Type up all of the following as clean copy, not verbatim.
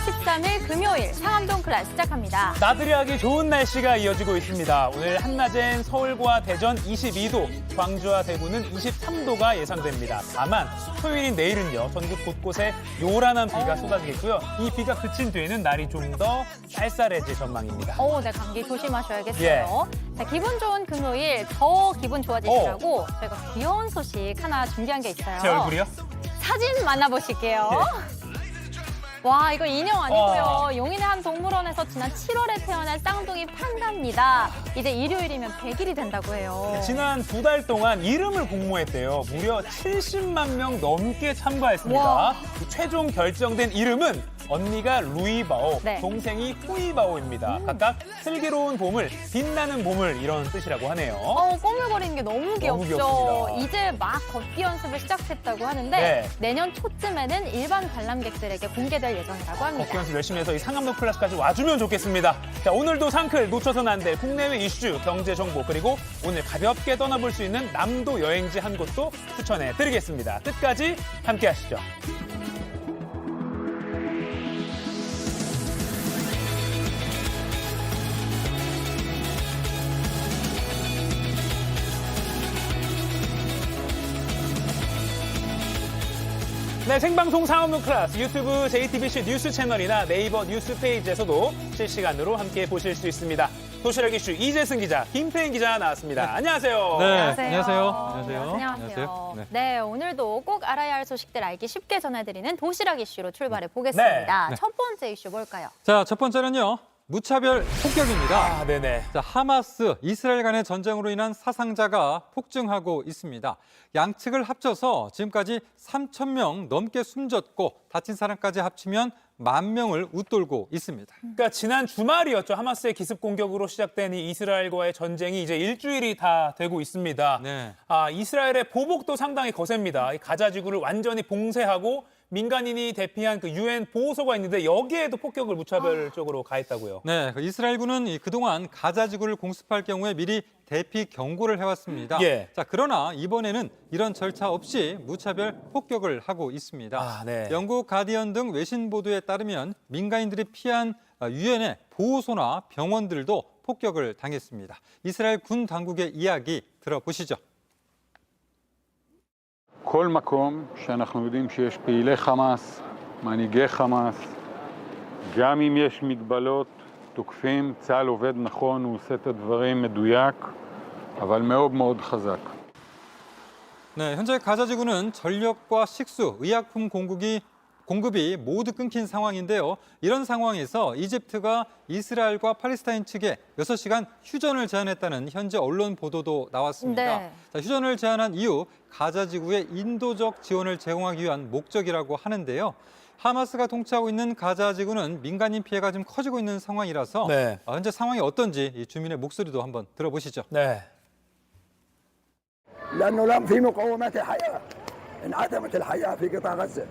13일 금요일 상암동 클래스 시작합니다. 나들이 하기 좋은 날씨가 이어지고 있습니다. 오늘 한낮엔 서울과 대전 22도, 광주와 대구는 23도가 예상됩니다. 다만 토요일인 내일은요, 전국 곳곳에 요란한 비가 쏟아지겠고요. 이 비가 그친 뒤에는 날이 좀 더 쌀쌀해질 전망입니다. 네, 감기 조심하셔야겠어요. 예. 자, 기분 좋은 금요일 더 기분 좋아지시라고 저희가 귀여운 소식 하나 준비한 게 있어요. 제 얼굴이요? 사진 만나보실게요. 와, 이거 인형 아니고요. 용인의 한 동물원에서 지난 7월에 태어난 쌍둥이 판다입니다. 이제 일요일이면 100일이 된다고 해요. 지난 2달 동안 이름을 공모했대요. 무려 70만 명 넘게 참가했습니다. 와. 최종 결정된 이름은 언니가 루이바오, 네. 동생이 후이바오입니다. 각각 슬기로운 보물, 빛나는 보물 이런 뜻이라고 하네요. 꼬물거리는 게 너무 귀엽죠. 귀엽습니다. 이제 막 걷기 연습을 시작했다고 하는데 네. 내년 초쯤에는 일반 관람객들에게 공개될 예정이라고 합니다. 걷기 연습 열심히 해서 이 상암동 클래스까지 와주면 좋겠습니다. 자, 오늘도 상클 놓쳐서는 안 될 국내외 이슈, 경제 정보, 그리고 오늘 가볍게 떠나볼 수 있는 남도 여행지 한 곳도 추천해 드리겠습니다. 끝까지 함께 하시죠. 네, 생방송 상암동 클래스 유튜브 JTBC 뉴스 채널이나 네이버 뉴스 페이지에서도 실시간으로 함께 보실 수 있습니다. 도시락 이슈 이재승 기자, 김태인 기자 나왔습니다. 안녕하세요. 네, 안녕하세요. 안녕하세요. 네, 오늘도 꼭 알아야 할 소식들 알기 쉽게 전해드리는 도시락 이슈로 출발해 보겠습니다. 네. 첫 번째 이슈 뭘까요? 자, 첫 번째는요. 무차별 폭격입니다. 네네. 자, 하마스, 이스라엘 간의 전쟁으로 인한 사상자가 폭증하고 있습니다. 양측을 합쳐서 지금까지 3천 명 넘게 숨졌고 다친 사람까지 합치면 10,000명을 웃돌고 있습니다. 그러니까 지난 주말이었죠. 하마스의 기습 공격으로 시작된 이 이스라엘과의 전쟁이 이제 일주일이 다 되고 있습니다. 네. 이스라엘의 보복도 상당히 거셉니다. 이 가자 지구를 완전히 봉쇄하고 민간인이 대피한 그 유엔 보호소가 있는데 여기에도 폭격을 무차별적으로 가했다고요. 네, 이스라엘군은 그동안 가자 지구를 공습할 경우에 미리 대피 경고를 해왔습니다. 예. 자, 그러나 이번에는 이런 절차 없이 무차별 폭격을 하고 있습니다. 네. 영국 가디언 등 외신 보도에 따르면 민간인들이 피한 유엔의 보호소나 병원들도 폭격을 당했습니다. 이스라엘 군 당국의 이야기 들어보시죠. כל מקום שאנחנו יודעים שיש פעילי חמאס, מנהיגי חמאס, גם אם יש מגבלות, תוקפים, צה"ל עובד נכון, הוא עושה את הדברים מדויק, אבל מאוד מאוד חזק. 네, 현재 가자 지구는 전력과 식수, 의약품 공급이 모두 끊긴 상황인데요. 이런 상황에서 이집트가 이스라엘과 팔레스타인 측에 6시간 휴전을 제안했다는 현재 언론 보도도 나왔습니다. 네. 자, 휴전을 제안한 이유, 가자 지구에 인도적 지원을 제공하기 위한 목적이라고 하는데요. 하마스가 통치하고 있는 가자 지구는 민간인 피해가 좀 커지고 있는 상황이라서 네. 현재 상황이 어떤지 이 주민의 목소리도 한번 들어보시죠. 네. لأنه الآن في مقومات الحياة انعدمت الحياة في قطاع غزة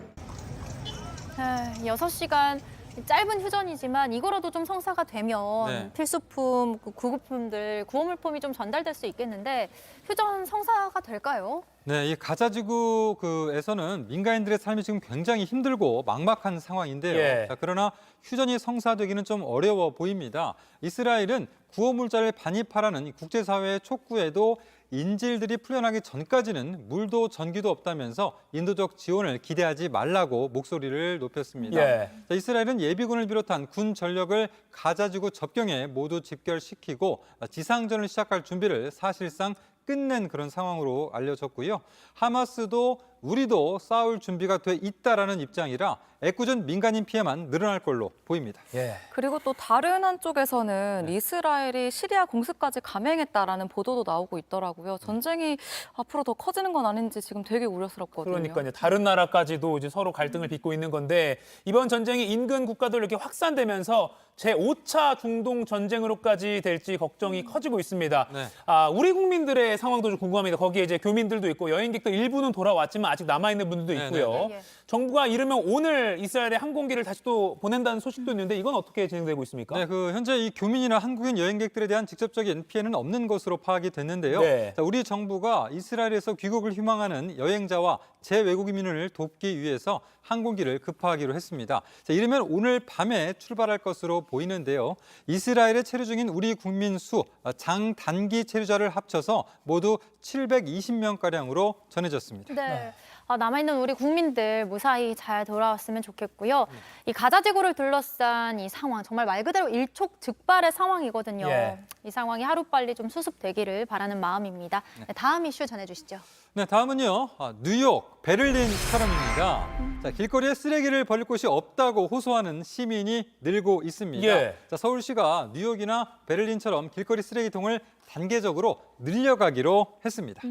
6시간 짧은 휴전이지만 이거라도 좀 성사가 되면 네. 필수품, 구급품들, 구호물품이 좀 전달될 수 있겠는데 휴전 성사가 될까요? 네, 이 가자 지구에서는 민간인들의 삶이 지금 굉장히 힘들고 막막한 상황인데요. 예. 자, 그러나 휴전이 성사되기는 좀 어려워 보입니다. 이스라엘은 구호물자를 반입하라는 국제사회의 촉구에도 인질들이 풀려나기 전까지는 물도 전기도 없다면서 인도적 지원을 기대하지 말라고 목소리를 높였습니다. 예. 자, 이스라엘은 예비군을 비롯한 군 전력을 가자 지구 접경에 모두 집결시키고 지상전을 시작할 준비를 사실상 끝낸 그런 상황으로 알려졌고요. 하마스도 우리도 싸울 준비가 돼 있다라는 입장이라 애꿎은 민간인 피해만 늘어날 걸로 보입니다. 예. 그리고 또 다른 한쪽에서는 이스라엘이 시리아 공습까지 감행했다라는 보도도 나오고 있더라고요. 전쟁이 앞으로 더 커지는 건 아닌지 지금 되게 우려스럽거든요. 그러니까요. 다른 나라까지도 이제 서로 갈등을 빚고 있는 건데 이번 전쟁이 인근 국가들로 이렇게 확산되면서 제5차 중동 전쟁으로까지 될지 걱정이 커지고 있습니다. 네. 우리 국민들의 상황도 좀 궁금합니다. 거기에 이제 교민들도 있고 여행객들 일부는 돌아왔지만 아직 남아있는 분들도 있고요. 예. 정부가 이르면 오늘 이스라엘에 항공기를 다시 또 보낸다는 소식도 있는데 이건 어떻게 진행되고 있습니까? 네, 현재 이 교민이나 한국인 여행객들에 대한 직접적인 피해는 없는 것으로 파악이 됐는데요. 네. 자, 우리 정부가 이스라엘에서 귀국을 희망하는 여행자와 재외국민을 돕기 위해서 항공기를 급파하기로 했습니다. 자, 이르면 오늘 밤에 출발할 것으로 보이는데요. 이스라엘에 체류 중인 우리 국민 수 장단기 체류자를 합쳐서 모두 720명가량으로 전해졌습니다. 네. 남아있는 우리 국민들 무사히 잘 돌아왔으면 좋겠고요. 이 가자 지구를 둘러싼 이 상황 정말 말 그대로 일촉즉발의 상황이거든요. 예. 이 상황이 하루빨리 좀 수습되기를 바라는 마음입니다. 네, 다음 이슈 전해주시죠. 네, 다음은요. 뉴욕, 베를린처럼입니다. 자, 길거리에 쓰레기를 버릴 곳이 없다고 호소하는 시민이 늘고 있습니다. 예. 자, 서울시가 뉴욕이나 베를린처럼 길거리 쓰레기통을 단계적으로 늘려가기로 했습니다.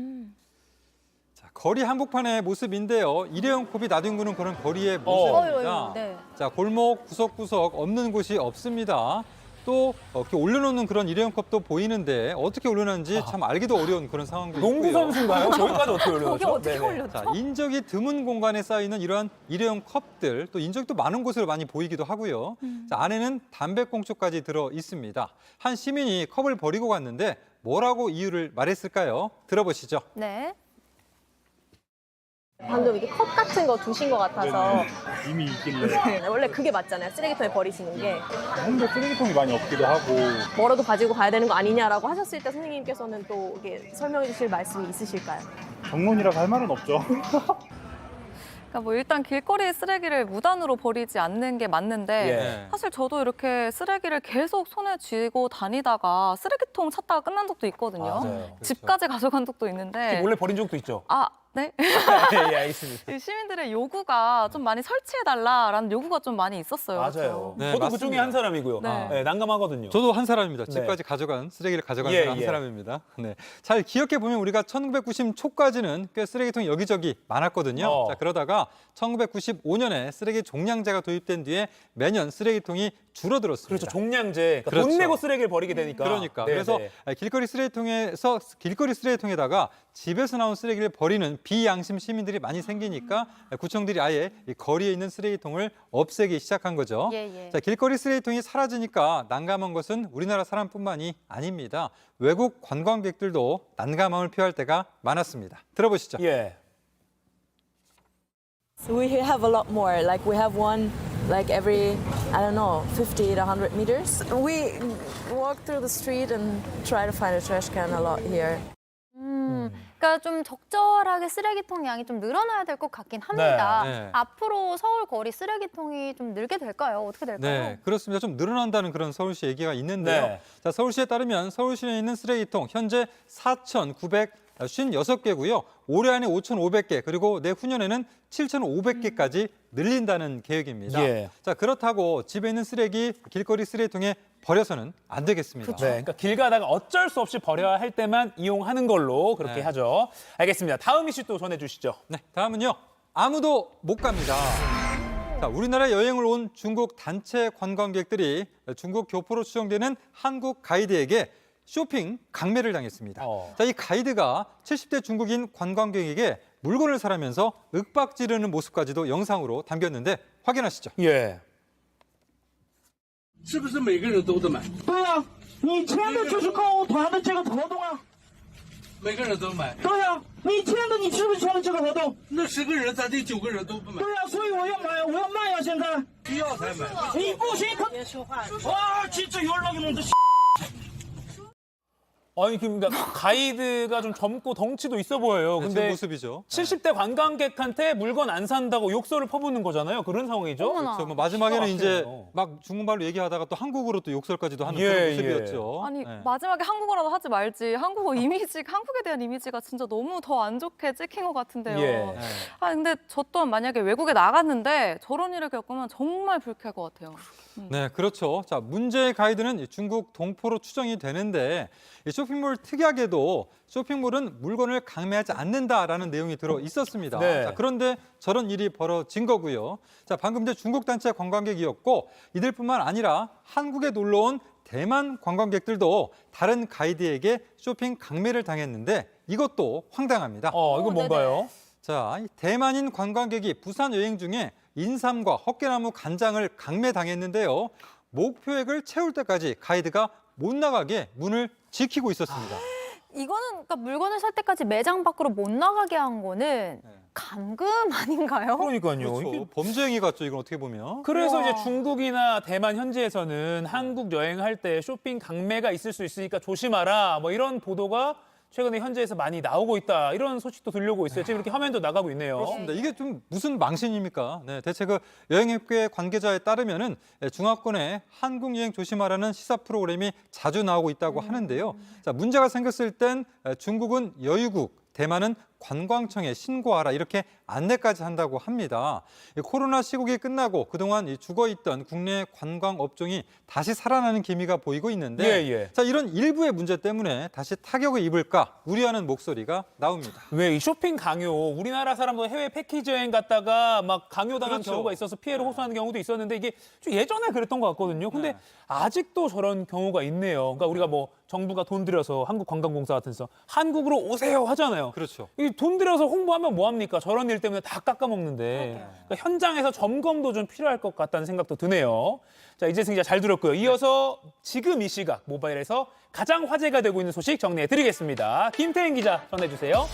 자, 거리 한복판의 모습인데요. 일회용 컵이 나뒹구는 그런 거리의 모습입니다. 네. 자, 골목 구석구석 없는 곳이 없습니다. 또 이렇게 올려놓는 그런 일회용 컵도 보이는데 어떻게 올려놨는지 참 알기도 어려운 그런 상황도 있고요. 농구 선수인가요? 저기까지 어떻게 올려놓죠? 거기 어떻게 네네. 올렸죠? 자, 인적이 드문 공간에 쌓이는 이러한 일회용 컵들, 또 인적이 또 많은 곳으로 많이 보이기도 하고요. 자, 안에는 담배꽁초까지 들어 있습니다. 한 시민이 컵을 버리고 갔는데 뭐라고 이유를 말했을까요? 들어보시죠. 네. 방금 이렇게 컵 같은 거 두신 것 같아서 이미 있길래 네, 원래 그게 맞잖아요. 쓰레기통에 버리시는 게 근데 쓰레기통이 많이 없기도 하고 뭐라도 가지고 가야 되는 거 아니냐라고 하셨을 때 선생님께서는 또 이게 설명해 주실 말씀이 있으실까요? 정론이라고 할 말은 없죠. 그러니까 뭐 일단 길거리에 쓰레기를 무단으로 버리지 않는 게 맞는데 예. 사실 저도 이렇게 쓰레기를 계속 손에 쥐고 다니다가 쓰레기통 찾다가 끝난 적도 있거든요. 맞아요. 집까지 가져간 적도 있는데 원래 버린 적도 있죠. 네? 예, 알겠습니다. 이 시민들의 요구가 좀 많이 설치해달라라는 요구가 좀 많이 있었어요. 맞아요. 그렇죠? 네, 저도 맞습니다. 그중에 한 사람이고요. 네. 난감하거든요. 저도 한 사람입니다. 네. 집까지 가져간 쓰레기를 가져간 예, 한 예. 사람입니다. 네, 잘 기억해 보면 우리가 1990 초까지는 꽤 쓰레기통이 여기저기 많았거든요. 자, 그러다가 1995년에 쓰레기 종량제가 도입된 뒤에 매년 쓰레기통이 줄어들었습니다. 그렇죠. 종량제. 그러니까 그렇죠. 돈 내고 쓰레기를 버리게 되니까. 그러니까 네, 그래서 네. 길거리 쓰레기통에다가 집에서 나온 쓰레기를 버리는 비양심 시민들이 많이 생기니까 구청들이 아예 이 거리에 있는 쓰레기통을 없애기 시작한 거죠. 예, 예. 자, 길거리 쓰레기통이 사라지니까 난감한 것은 우리나라 사람뿐만이 아닙니다. 외국 관광객들도 난감함을 표할 때가 많았습니다. 들어보시죠. 예. So we have a lot more. Like we have one like every, I don't know, 50 to 100 meters. We walk through the street and try to find a trash can a lot here. 그러니까 좀 적절하게 쓰레기통 양이 좀 늘어나야 될 것 같긴 합니다. 네. 앞으로 서울 거리 쓰레기통이 좀 늘게 될까요? 어떻게 될까요? 네, 그렇습니다. 좀 늘어난다는 그런 서울시 얘기가 있는데요. 네. 자, 서울시에 따르면 서울시에 있는 쓰레기통 현재 4,956개고요. 올해 안에 5,500개, 그리고 내후년에는 7,500개까지 늘린다는 계획입니다. 예. 자, 그렇다고 집에 있는 쓰레기 길거리 쓰레기통에 버려서는 안 되겠습니다. 네, 그러니까 길 가다가 어쩔 수 없이 버려야 할 때만 이용하는 걸로 그렇게 네. 하죠. 알겠습니다. 다음 이슈 또 전해주시죠. 네, 다음은요. 아무도 못 갑니다. 자, 우리나라 여행을 온 중국 단체 관광객들이 중국 교포로 추정되는 한국 가이드에게 쇼핑 강매를 당했습니다. 자, 이 가이드가 70대 중국인 관광객에게 물건을 사라면서 윽박 지르는 모습까지도 영상으로 담겼는데 확인하시죠. 예. 是不是每个人都这买？对呀、你签的就是购物团的这个合同啊。每个人都买？对呀、你签的，你是不是签了这个合同？那10个人，咱这9个人都不买。对呀、所以我要买，我要卖呀、现在需要才买。你不行，别说话。哇，진짜 연락이 아니, 그러니까 가이드가 좀 젊고 덩치도 있어 보여요. 네, 근데 지금 모습이죠. 70대 관광객한테 물건 안 산다고 욕설을 퍼붓는 거잖아요. 그런 상황이죠. 어머나. 그렇죠. 뭐 마지막에는 기가 이제 막혀요. 막 중국말로 얘기하다가 또 한국어로 또 욕설까지도 하는 예, 그런 예. 모습이었죠. 아니 네. 마지막에 한국어라도 하지 말지 한국에 대한 이미지가 진짜 너무 더 안 좋게 찍힌 것 같은데요. 예. 네. 근데 저 또한 만약에 외국에 나갔는데 저런 일을 겪으면 정말 불쾌할 것 같아요. 네, 그렇죠. 자, 문제의 가이드는 중국 동포로 추정이 되는데 이 쇼핑몰 특이하게도 쇼핑몰은 물건을 강매하지 않는다라는 내용이 들어 있었습니다. 네. 자, 그런데 저런 일이 벌어진 거고요. 자, 방금 전 중국 단체 관광객이었고 이들뿐만 아니라 한국에 놀러 온 대만 관광객들도 다른 가이드에게 쇼핑 강매를 당했는데 이것도 황당합니다. 이건 뭔가요? 자, 이 대만인 관광객이 부산 여행 중에 인삼과 헛개나무 간장을 강매당했는데요. 목표액을 채울 때까지 가이드가 못 나가게 문을 지키고 있었습니다. 이거는 그러니까 물건을 살 때까지 매장 밖으로 못 나가게 한 거는 네. 감금 아닌가요? 그러니까요. 그렇죠. 이게 범죄 행위 같죠, 이건 어떻게 보면. 그래서 우와. 이제 중국이나 대만 현지에서는 한국 여행할 때 쇼핑 강매가 있을 수 있으니까 조심하라. 뭐 이런 보도가 최근에 현지에서 많이 나오고 있다. 이런 소식도 들려오고 있어요. 지금 이렇게 화면도 나가고 있네요. 그렇습니다. 이게 좀 무슨 망신입니까? 네, 대체 그 여행업계 관계자에 따르면은 중화권에 한국 여행 조심하라는 시사 프로그램이 자주 나오고 있다고 하는데요. 자, 문제가 생겼을 땐 중국은 여유국, 대만은 관광청에 신고하라 이렇게 안내까지 한다고 합니다. 이 코로나 시국이 끝나고 그동안 이 죽어있던 국내 관광 업종이 다시 살아나는 기미가 보이고 있는데 예. 자, 이런 일부의 문제 때문에 다시 타격을 입을까 우려하는 목소리가 나옵니다. 왜 이 쇼핑 강요, 우리나라 사람도 해외 패키지 여행 갔다가 막 강요당한 그렇죠. 경우가 있어서 피해를 호소하는 경우도 있었는데 이게 좀 예전에 그랬던 것 같거든요. 근데 네. 아직도 저런 경우가 있네요. 그러니까 우리가 뭐 정부가 돈 들여서 한국관광공사 같은 데서 한국으로 오세요 하잖아요. 그렇죠. 이 돈 들여서 홍보하면 뭐합니까? 저런 일 때문에 다 깎아먹는데 그러니까 현장에서 점검도 좀 필요할 것 같다는 생각도 드네요. 자, 이재승 기자 잘 들었고요. 이어서 지금 이 시각 모바일에서 가장 화제가 되고 있는 소식 정리해드리겠습니다. 김태인 기자 전해주세요.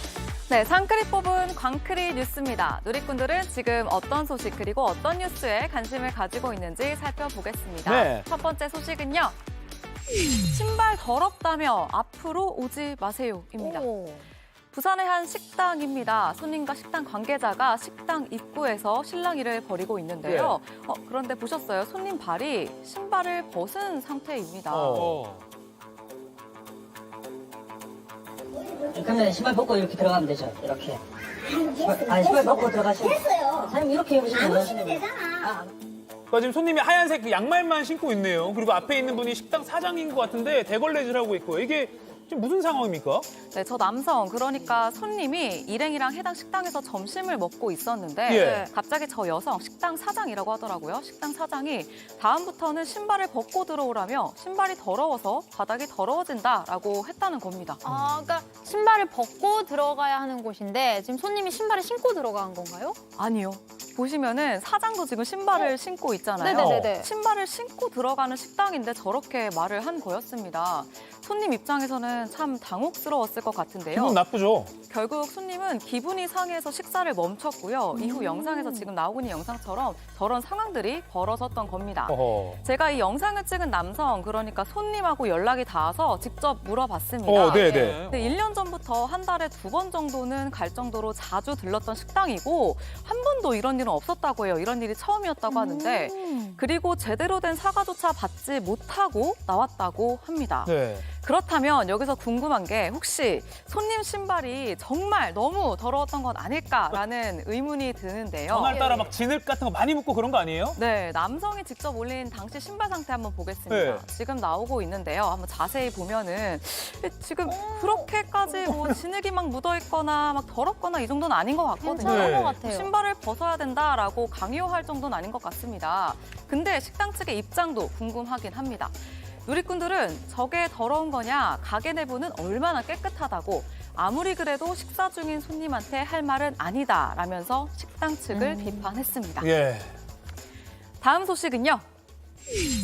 네, 상크리 뽑은 광크리 뉴스입니다. 누리꾼들은 지금 어떤 소식 그리고 어떤 뉴스에 관심을 가지고 있는지 살펴보겠습니다. 네. 첫 번째 소식은요. 신발 더럽다며 앞으로 오지 마세요입니다. 오. 부산의 한 식당입니다. 손님과 식당 관계자가 식당 입구에서 실랑이를 벌이고 있는데요. 그런데 보셨어요? 손님 발이 신발을 벗은 상태입니다. 그러면 신발 벗고 이렇게 들어가면 되죠. 이렇게. 신발 벗고 들어가시면. 사장님 이렇게 입으시면 되시는 거예요. 그러니까 지금 손님이 하얀색 그 양말만 신고 있네요. 그리고 앞에 있는 분이 식당 사장인 것 같은데 대걸레질하고 있고 이게 지금 무슨 상황입니까? 네, 저 남성, 그러니까 손님이 일행이랑 해당 식당에서 점심을 먹고 있었는데 예. 갑자기 저 여성, 식당 사장이라고 하더라고요. 식당 사장이 다음부터는 신발을 벗고 들어오라며 신발이 더러워서 바닥이 더러워진다라고 했다는 겁니다. 아, 그러니까 신발을 벗고 들어가야 하는 곳인데 지금 손님이 신발을 신고 들어간 건가요? 아니요. 보시면은 사장도 지금 신발을 신고 있잖아요. 네네네. 신발을 신고 들어가는 식당인데 저렇게 말을 한 거였습니다. 손님 입장에서는 참 당혹스러웠을 것 같은데요. 기분 나쁘죠? 결국 손님은 기분이 상해서 식사를 멈췄고요. 이후 영상에서 지금 나오고 있는 영상처럼 저런 상황들이 벌어졌던 겁니다. 어허. 제가 이 영상을 찍은 남성, 그러니까 손님하고 연락이 닿아서 직접 물어봤습니다. 네네. 근데 1년 전부터 한 달에 2번 정도는 갈 정도로 자주 들렀던 식당이고 한 번도 이런 일은 없었다고 해요. 이런 일이 처음이었다고 하는데 그리고 제대로 된 사과조차 받지 못하고 나왔다고 합니다. 네. 그렇다면 여기서 궁금한 게 혹시 손님 신발이 정말 너무 더러웠던 건 아닐까라는 의문이 드는데요. 전날 따라 막 진흙 같은 거 많이 묻고 그런 거 아니에요? 네, 남성이 직접 올린 당시 신발 상태 한번 보겠습니다. 네. 지금 나오고 있는데요. 한번 자세히 보면은 지금 그렇게까지 뭐 진흙이 막 묻어 있거나 막 더럽거나 이 정도는 아닌 것 같거든요. 괜찮은 네. 것 같아요. 신발을 벗어야 된다라고 강요할 정도는 아닌 것 같습니다. 근데 식당 측의 입장도 궁금하긴 합니다. 누리꾼들은 저게 더러운 거냐, 가게 내부는 얼마나 깨끗하다고 아무리 그래도 식사 중인 손님한테 할 말은 아니다라면서 식당 측을 비판했습니다. 예. 다음 소식은요.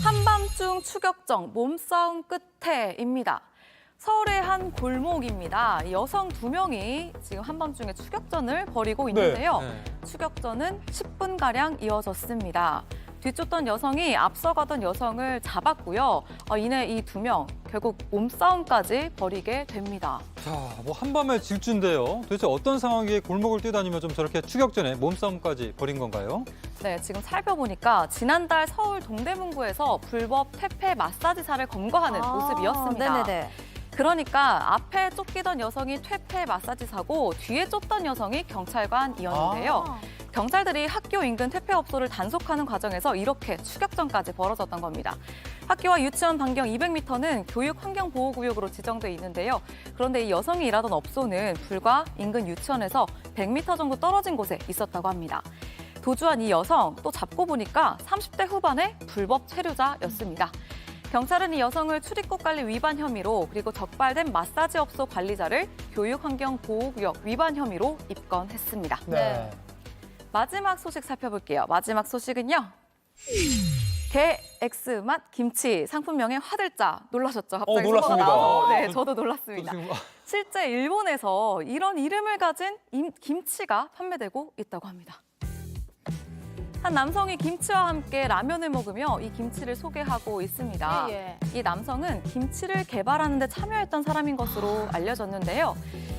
한밤중 추격정 몸싸움 끝에입니다. 서울의 한 골목입니다. 여성 2명이 지금 한밤중에 추격전을 벌이고 있는데요. 추격전은 10분가량 이어졌습니다. 뒤쫓던 여성이 앞서가던 여성을 잡았고요. 이내 이 2명 결국 몸싸움까지 벌이게 됩니다. 자, 뭐 한밤의 질주인데요. 도대체 어떤 상황에 골목을 뛰다니며 좀 저렇게 추격전에 몸싸움까지 벌인 건가요? 네, 지금 살펴보니까 지난달 서울 동대문구에서 불법 퇴폐 마사지사를 검거하는 모습이었습니다. 네네네. 그러니까 앞에 쫓기던 여성이 퇴폐 마사지사고 뒤에 쫓던 여성이 경찰관이었는데요. 경찰들이 학교 인근 퇴폐업소를 단속하는 과정에서 이렇게 추격전까지 벌어졌던 겁니다. 학교와 유치원 반경 200m는 교육환경보호구역으로 지정돼 있는데요. 그런데 이 여성이 일하던 업소는 불과 인근 유치원에서 100m 정도 떨어진 곳에 있었다고 합니다. 도주한 이 여성 또 잡고 보니까 30대 후반의 불법 체류자였습니다. 경찰은 이 여성을 출입국 관리 위반 혐의로 그리고 적발된 마사지업소 관리자를 교육환경보호구역 위반 혐의로 입건했습니다. 네. 마지막 소식 살펴볼게요. 마지막 소식은요. 게 X맛 김치 상품명에 화들짝 놀라셨죠? 갑자기 놀랐습니다. 수거가 나와서. 네, 저도 놀랐습니다. 저도 지금 실제 일본에서 이런 이름을 가진 김치가 판매되고 있다고 합니다. 한 남성이 김치와 함께 라면을 먹으며 이 김치를 소개하고 있습니다. 예. 이 남성은 김치를 개발하는 데 참여했던 사람인 것으로 알려졌는데요.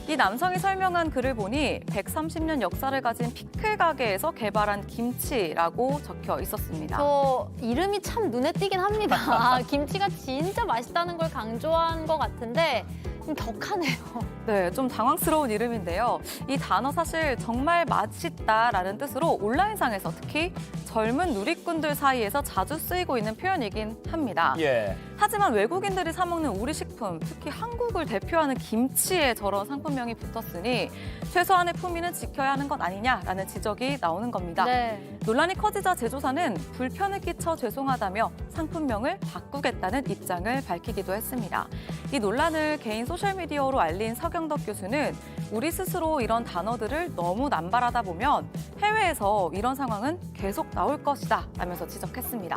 이 남성이 설명한 글을 보니 130년 역사를 가진 피클 가게에서 개발한 김치라고 적혀 있었습니다. 저 이름이 참 눈에 띄긴 합니다. 김치가 진짜 맛있다는 걸 강조한 것 같은데 좀 격하네요. 네, 좀 당황스러운 이름인데요. 이 단어 사실 정말 맛있다라는 뜻으로 온라인상에서 특히 젊은 누리꾼들 사이에서 자주 쓰이고 있는 표현이긴 합니다. 예. 하지만 외국인들이 사 먹는 우리 식품, 특히 한국을 대표하는 김치에 저런 상품명이 붙었으니 최소한의 품위는 지켜야 하는 것 아니냐라는 지적이 나오는 겁니다. 네. 논란이 커지자 제조사는 불편을 끼쳐 죄송하다며 상품명을 바꾸겠다는 입장을 밝히기도 했습니다. 이 논란을 개인 소셜미디어로 알린 서경덕 교수는 우리 스스로 이런 단어들을 너무 남발하다 보면 해외에서 이런 상황은 계속 나올 것이다 라면서 지적했습니다.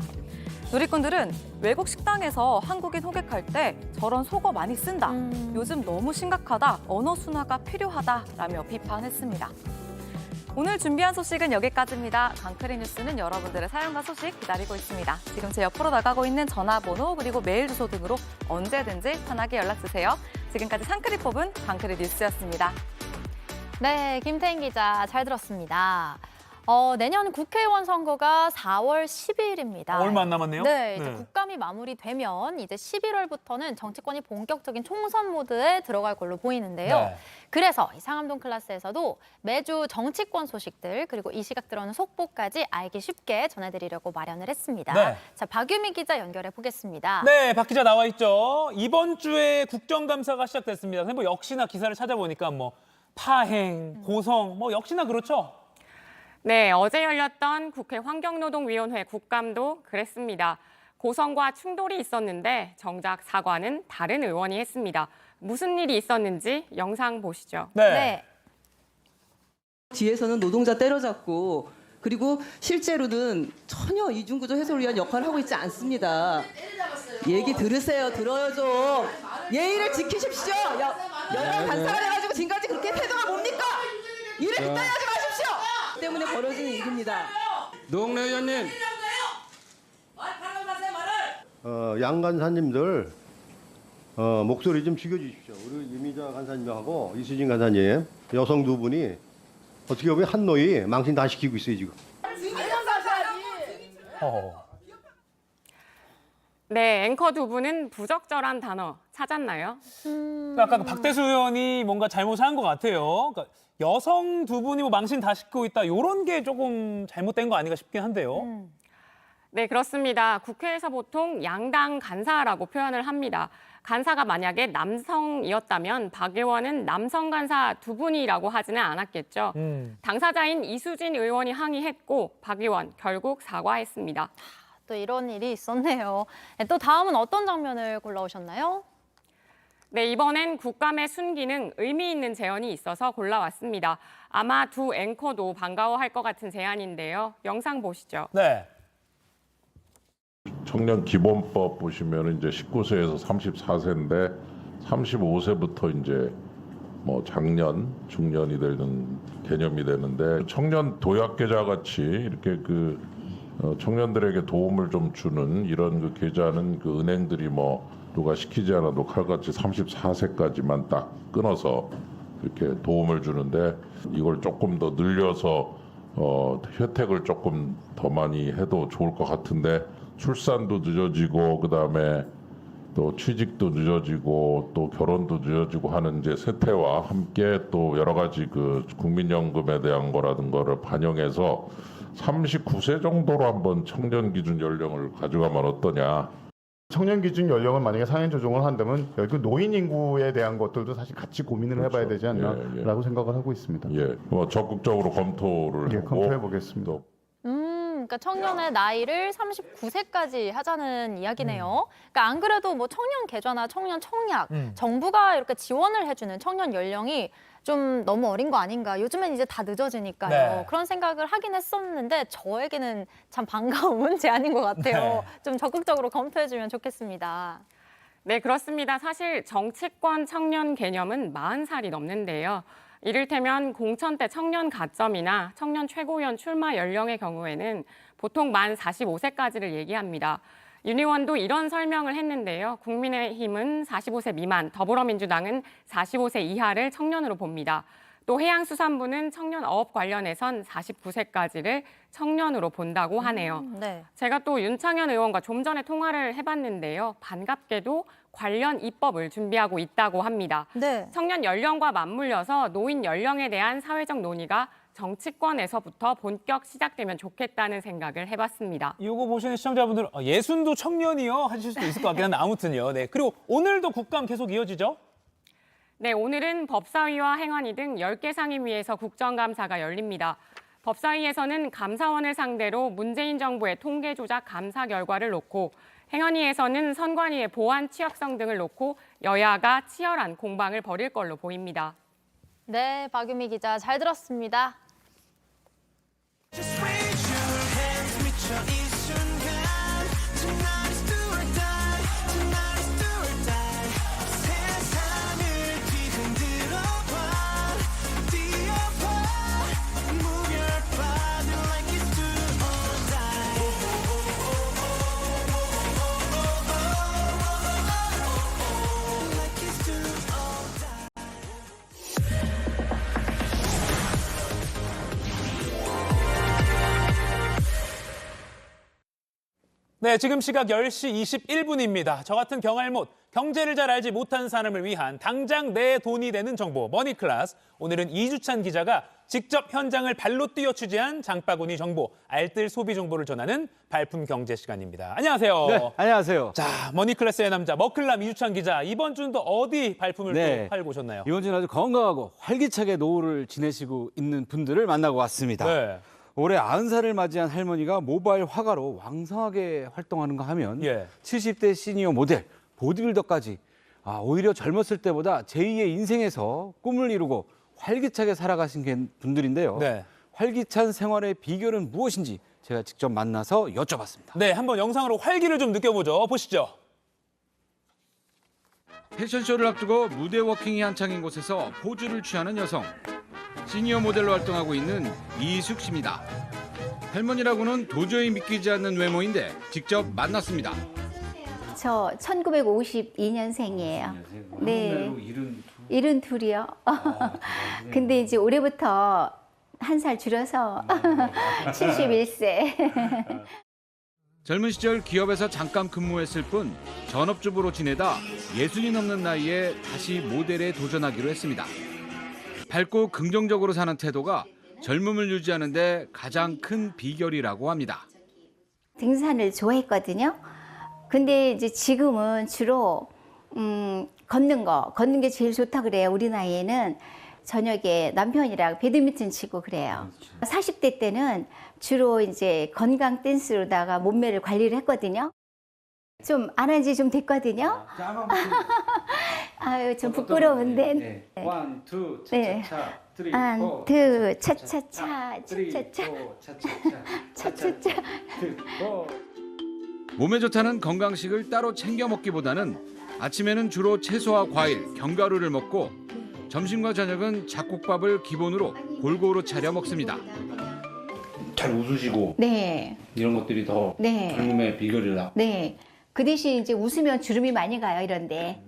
누리꾼들은 외국 식당에서 한국인 호객할 때 저런 속어 많이 쓴다. 요즘 너무 심각하다. 언어 순화가 필요하다라며 비판했습니다. 오늘 준비한 소식은 여기까지입니다. 광크리 뉴스는 여러분들의 사연과 소식 기다리고 있습니다. 지금 제 옆으로 나가고 있는 전화번호 그리고 메일 주소 등으로 언제든지 편하게 연락주세요. 지금까지 상크리 뽑은 광크리 뉴스였습니다. 네, 김태인 기자 잘 들었습니다. 내년 국회의원 선거가 4월 12일입니다. 얼마 안 남았네요. 네, 이제 국감이 마무리되면 이제 11월부터는 정치권이 본격적인 총선 모드에 들어갈 걸로 보이는데요. 네. 그래서 이 상암동 클래스에서도 매주 정치권 소식들 그리고 이 시각 들어오는 속보까지 알기 쉽게 전해드리려고 마련을 했습니다. 네. 자, 박유미 기자 연결해 보겠습니다. 네, 박 기자 나와 있죠. 이번 주에 국정감사가 시작됐습니다. 근데 뭐 역시나 기사를 찾아보니까 뭐 파행, 고성, 뭐 역시나 그렇죠. 네, 어제 열렸던 국회 환경노동위원회 국감도 그랬습니다. 고성과 충돌이 있었는데 정작 사과는 다른 의원이 했습니다. 무슨 일이 있었는지 영상 보시죠. 네. 뒤에서는 노동자 때려잡고 그리고 실제로는 전혀 이중구조 해소를 위한 역할을 하고 있지 않습니다. 얘기 들으세요. 들어요 좀. 예의를 지키십시오. 여당 간사가 돼가지고 지금까지 그렇게 태도가 뭡니까? 일을 빗다니하지 마십시오. 때문에 벌어지는 일입니다. 노웅래 의원님. 양 간사님들 목소리 좀 죽여주십시오. 우리 이미자 간사님하고 이수진 간사님 여성 두 분이 어떻게 보면 한 노이 망신 다 시키고 있어요 지금. 네, 앵커 두 분은 부적절한 단어 찾았나요? 아까 그 박대수 의원이 뭔가 잘못을 한 것 같아요. 그러니까 여성 두 분이 뭐 망신 다 싣고 있다. 이런 게 조금 잘못된 거 아닌가 싶긴 한데요. 네, 그렇습니다. 국회에서 보통 양당 간사라고 표현을 합니다. 간사가 만약에 남성이었다면 박 의원은 남성 간사 두 분이라고 하지는 않았겠죠. 당사자인 이수진 의원이 항의했고 박 의원 결국 사과했습니다. 또 이런 일이 있었네요. 또 다음은 어떤 장면을 골라오셨나요? 네, 이번엔 국감의 순기능 의미 있는 제안이 있어서 골라왔습니다. 아마 두 앵커도 반가워할 것 같은 제안인데요. 영상 보시죠. 네. 청년 기본법 보시면 이제 19세에서 34세인데 35세부터 이제 뭐 장년, 중년이 되는 개념이 되는데 청년 도약계좌 같이 이렇게 청년들에게 도움을 좀 주는 이런 그 계좌는 그 은행들이 뭐 누가 시키지 않아도 칼같이 34세까지만 딱 끊어서 이렇게 도움을 주는데 이걸 조금 더 늘려서 혜택을 조금 더 많이 해도 좋을 것 같은데 출산도 늦어지고 그다음에 또 취직도 늦어지고 또 결혼도 늦어지고 하는 이제 세태와 함께 또 여러 가지 그 국민연금에 대한 거라든 거를 반영해서 39세 정도로 한번 청년 기준 연령을 가져가면 어떠냐. 청년 기준 연령을 만약에 상향 조정을 한다면 여기 노인 인구에 대한 것들도 사실 같이 고민을 그렇죠. 해봐야 되지 않나라고 생각을 하고 있습니다. 뭐 적극적으로 검토를 하고 검토해 보겠습니다. 그러니까 청년의 나이를 39세까지 하자는 이야기네요. 그러니까 안 그래도 뭐 청년 계좌나 청년 청약, 정부가 이렇게 지원을 해주는 청년 연령이 좀 너무 어린 거 아닌가. 요즘엔 이제 다 늦어지니까요. 네. 그런 생각을 하긴 했었는데 저에게는 참 반가운 제안인 것 같아요. 좀 적극적으로 검토해주면 좋겠습니다. 네, 그렇습니다. 사실 정치권 청년 개념은 40살이 넘는데요. 이를테면 공천 때 청년 가점이나 청년 최고위원 출마 연령의 경우에는 보통 만 45세까지를 얘기합니다. 윤 의원도 이런 설명을 했는데요. 국민의힘은 45세 미만, 더불어민주당은 45세 이하를 청년으로 봅니다. 또 해양수산부는 청년 어업 관련해선 49세까지를 청년으로 본다고 하네요. 네. 제가 또 윤창현 의원과 좀 전에 통화를 해봤는데요. 반갑게도 관련 입법을 준비하고 있다고 합니다. 네. 청년 연령과 맞물려서 노인 연령에 대한 사회적 논의가 정치권에서부터 본격 시작되면 좋겠다는 생각을 해봤습니다. 이거 보시는 시청자분들 예순도 청년이요 하실 수도 있을 것 같긴 한데 아무튼요. 네. 그리고 오늘도 국감 계속 이어지죠? 네, 오늘은 법사위와 행안위 등 10개 상임위에서 국정감사가 열립니다. 법사위에서는 감사원을 상대로 문재인 정부의 통계 조작 감사 결과를 놓고 행안위에서는 선관위의 보안 취약성 등을 놓고 여야가 치열한 공방을 벌일 걸로 보입니다. 네, 박유미 기자 잘 들었습니다. 네, 지금 시각 10시 21분입니다. 저 같은 경알못, 경제를 잘 알지 못한 사람을 위한 당장 내 돈이 되는 정보, 머니클래스. 오늘은 이주찬 기자가 직접 현장을 발로 뛰어 취재한 장바구니 정보, 알뜰 소비 정보를 전하는 발품 경제 시간입니다. 안녕하세요. 네, 안녕하세요. 자, 머니클래스의 남자, 머클남 이주찬 기자. 이번 주는 또 어디 발품을 또 팔고 오셨나요? 이번 주는 아주 건강하고 활기차게 노후를 지내시고 있는 분들을 만나고 왔습니다. 네. 올해 90살을 맞이한 할머니가 모바일 화가로 왕성하게 활동하는가 하면 70대 시니어 모델, 보디빌더까지 오히려 젊었을 때보다 제2의 인생에서 꿈을 이루고 활기차게 살아가신 분들인데요. 네. 활기찬 생활의 비결은 무엇인지 제가 직접 만나서 여쭤봤습니다. 네, 한번 영상으로 활기를 좀 느껴보죠. 보시죠. 패션쇼를 앞두고 무대 워킹이 한창인 곳에서 포즈를 취하는 여성. 시니어 모델로 활동하고 있는 이숙 씨입니다. 할머니라고는 도저히 믿기지 않는 외모인데 직접 만났습니다. 저 1952년생이에요. 네. 72이요. 근데 이제 올해부터 한 살 줄여서 71세. 젊은 시절 기업에서 잠깐 근무했을 뿐 전업주부로 지내다 60이 넘는 나이에 다시 모델에 도전하기로 했습니다. 밝고 긍정적으로 사는 태도가 젊음을 유지하는 데 가장 큰 비결이라고 합니다. 등산을 좋아했거든요. 근데 이제 지금은 주로 걷는 게 제일 좋다 그래요. 우리 나이에는 저녁에 남편이랑 배드민턴 치고 그래요. 40대 때는 주로 이제 건강 댄스로다가 몸매를 관리를 했거든요. 좀 안 한 지 좀 됐거든요. 아유, 좀 부끄러운데. 네. 원, 투, 네. 차차차, 쓰리, 원, 포, 투, 차차차, 차차차, 차차차. 몸에 좋다는 건강식을 따로 챙겨 먹기보다는 아침에는 주로 채소와 과일, 견과류를 먹고 점심과 저녁은 잡곡밥을 기본으로 골고루 차려 먹습니다. 잘 웃으시고 네. 이런 것들이 더 네. 젊음의 비결이다. 네. 그 대신 이제 웃으면 주름이 많이 가요, 이런데.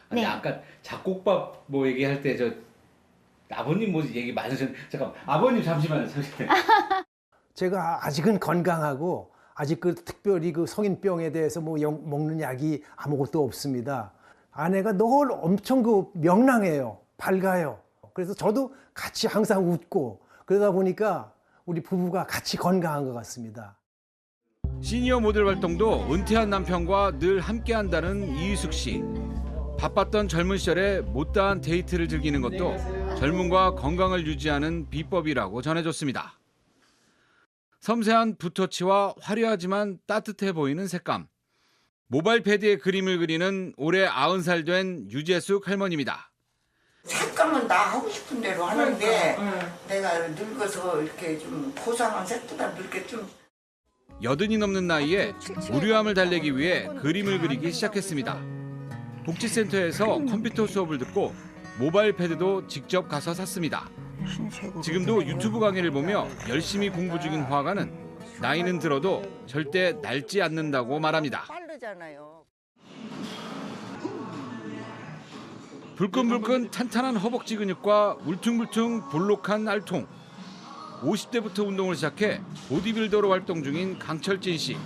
아니, 네. 아까 잡곡밥 뭐 얘기할 때 저 아버님 뭐 얘기 많으셨는데 잠깐 아버님 잠시만요. 제가 아직은 건강하고 아직 특별히 성인병에 대해서 먹는 약이 아무것도 없습니다. 아내가 늘 엄청 명랑해요. 밝아요. 그래서 저도 같이 항상 웃고 그러다 보니까 우리 부부가 같이 건강한 것 같습니다. 시니어 모델 활동도 은퇴한 남편과 늘 함께한다는 이희숙 씨. 바빴던 젊은 시절에 못다한 데이트를 즐기는 것도 젊음과 건강을 유지하는 비법이라고 전해줬습니다. 섬세한 붓터치와 화려하지만 따뜻해 보이는 색감. 모바일 패드에 그림을 그리는 올해 90살 된 유재숙 할머니입니다. 색감은 나 하고 싶은 대로 하는데 내가 늙어서 이렇게 좀 고상한 색보다 늙게 좀 80이 넘는 나이에 무료함을 달래기 위해 그림을 그리기 시작했습니다. 복지센터에서 컴퓨터 수업을 듣고 모바일 패드도 직접 가서 샀습니다. 지금도 유튜브 강의를 보며 열심히 공부 중인 화가는 나이는 들어도 절대 낡지 않는다고 말합니다. 빠르잖아요. 불끈불끈 탄탄한 허벅지 근육과 울퉁불퉁 볼록한 알통. 50대부터 운동을 시작해 보디빌더로 활동 중인 강철진 씨.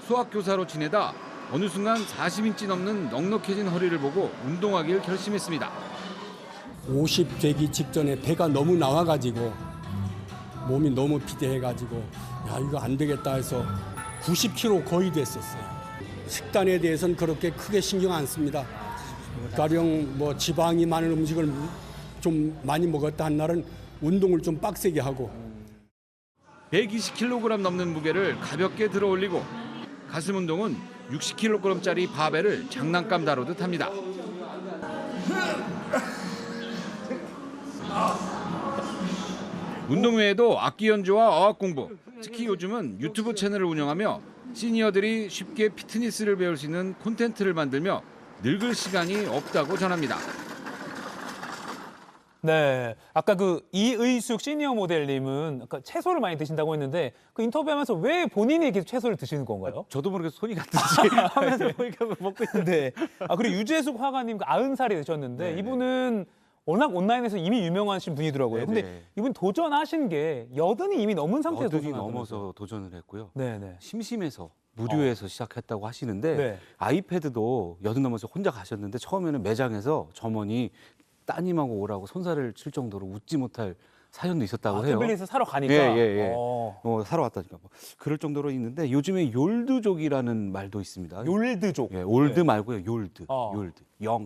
수학교사로 지내다 어느 순간 40인치 넘는 넉넉해진 허리를 보고 운동하기를 결심했습니다. 50 되기 직전에 배가 너무 나와가지고 몸이 너무 비대해가지고 야 이거 안 되겠다 해서 90kg 거의 됐었어요. 식단에 대해서는 그렇게 크게 신경 안 씁니다. 가령 뭐 지방이 많은 음식을 좀 많이 먹었다 한 날은 운동을 좀 빡세게 하고 120kg 넘는 무게를 가볍게 들어 올리고 가슴 운동은 60kg짜리 바벨을 장난감 다루듯 합니다. 운동 외에도 악기 연주와 어학 공부, 특히 요즘은 유튜브 채널을 운영하며 시니어들이 쉽게 피트니스를 배울 수 있는 콘텐츠를 만들며 늙을 시간이 없다고 전합니다. 네, 아까 그 이의숙 시니어 모델님은 아까 채소를 많이 드신다고 했는데 그 인터뷰하면서 왜 본인이 계속 채소를 드시는 건가요? 저도 모르게 손이 갔든지 하면서 보니까 먹고 있는데. 아, 그리고 유재숙 화가님 90살이 되셨는데 네네. 이분은 워낙 온라인에서 이미 유명하신 분이더라고요. 근데 네네. 이분 도전하신 게 80이 이미 넘은 상태에서 80이 넘어서 도전을 했고요. 네네. 심심해서 무료에서 시작했다고 하시는데 네. 아이패드도 80 넘어서 혼자 가셨는데 처음에는 매장에서 점원이 따님하고 오라고 손살을 칠 정도로 웃지 못할 사연도 있었다고 해요. 태블릿을 사러 가니까. 예. 사러 왔다니까. 뭐. 그럴 정도로 있는데 요즘에 욜드족이라는 말도 있습니다. 욜드족. 예, 올드 네. 말고요. 욜드.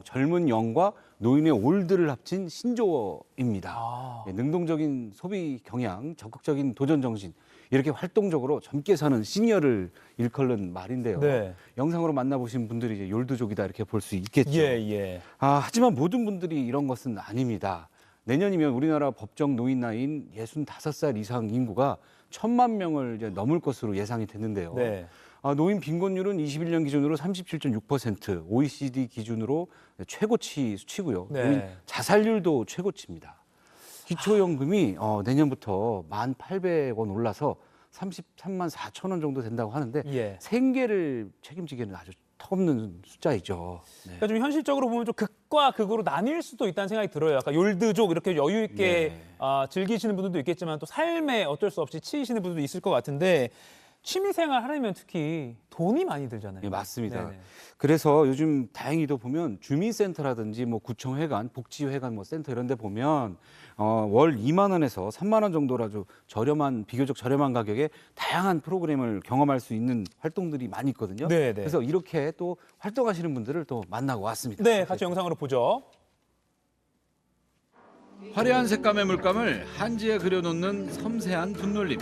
젊은 영과 노인의 올드를 합친 신조어입니다. 예, 능동적인 소비 경향, 적극적인 도전 정신. 이렇게 활동적으로 젊게 사는 시니어를 일컬는 말인데요. 네. 영상으로 만나보신 분들이 이제 욜드족이다 이렇게 볼 수 있겠죠. 예. 하지만 모든 분들이 이런 것은 아닙니다. 내년이면 우리나라 법정 노인 나이인 65살 이상 인구가 1,000만 명을 이제 넘을 것으로 예상이 됐는데요. 네. 노인 빈곤율은 21년 기준으로 37.6%, OECD 기준으로 최고치 수치고요. 네. 노인 자살률도 최고치입니다. 기초연금이 내년부터 1,800원 올라서 33만 4천 원 정도 된다고 하는데 예. 생계를 책임지기에는 아주 턱없는 숫자이죠. 네. 그러니까 좀 현실적으로 보면 좀 극과 극으로 나뉠 수도 있다는 생각이 들어요. 약간 욜드족 이렇게 여유 있게 즐기시는 분들도 있겠지만 또 삶에 어쩔 수 없이 치이시는 분들도 있을 것 같은데 취미생활 하려면 특히 돈이 많이 들잖아요. 네, 맞습니다. 네네. 그래서 요즘 다행히도 보면 주민센터라든지 뭐 구청회관, 복지회관 뭐 센터 이런 데 보면 월 2만 원에서 3만 원 정도로 아주 비교적 저렴한 가격에 다양한 프로그램을 경험할 수 있는 활동들이 많이 있거든요. 네네. 그래서 이렇게 또 활동하시는 분들을 또 만나고 왔습니다. 네, 같이 영상으로 보죠. 화려한 색감의 물감을 한지에 그려놓는 섬세한 붓놀림.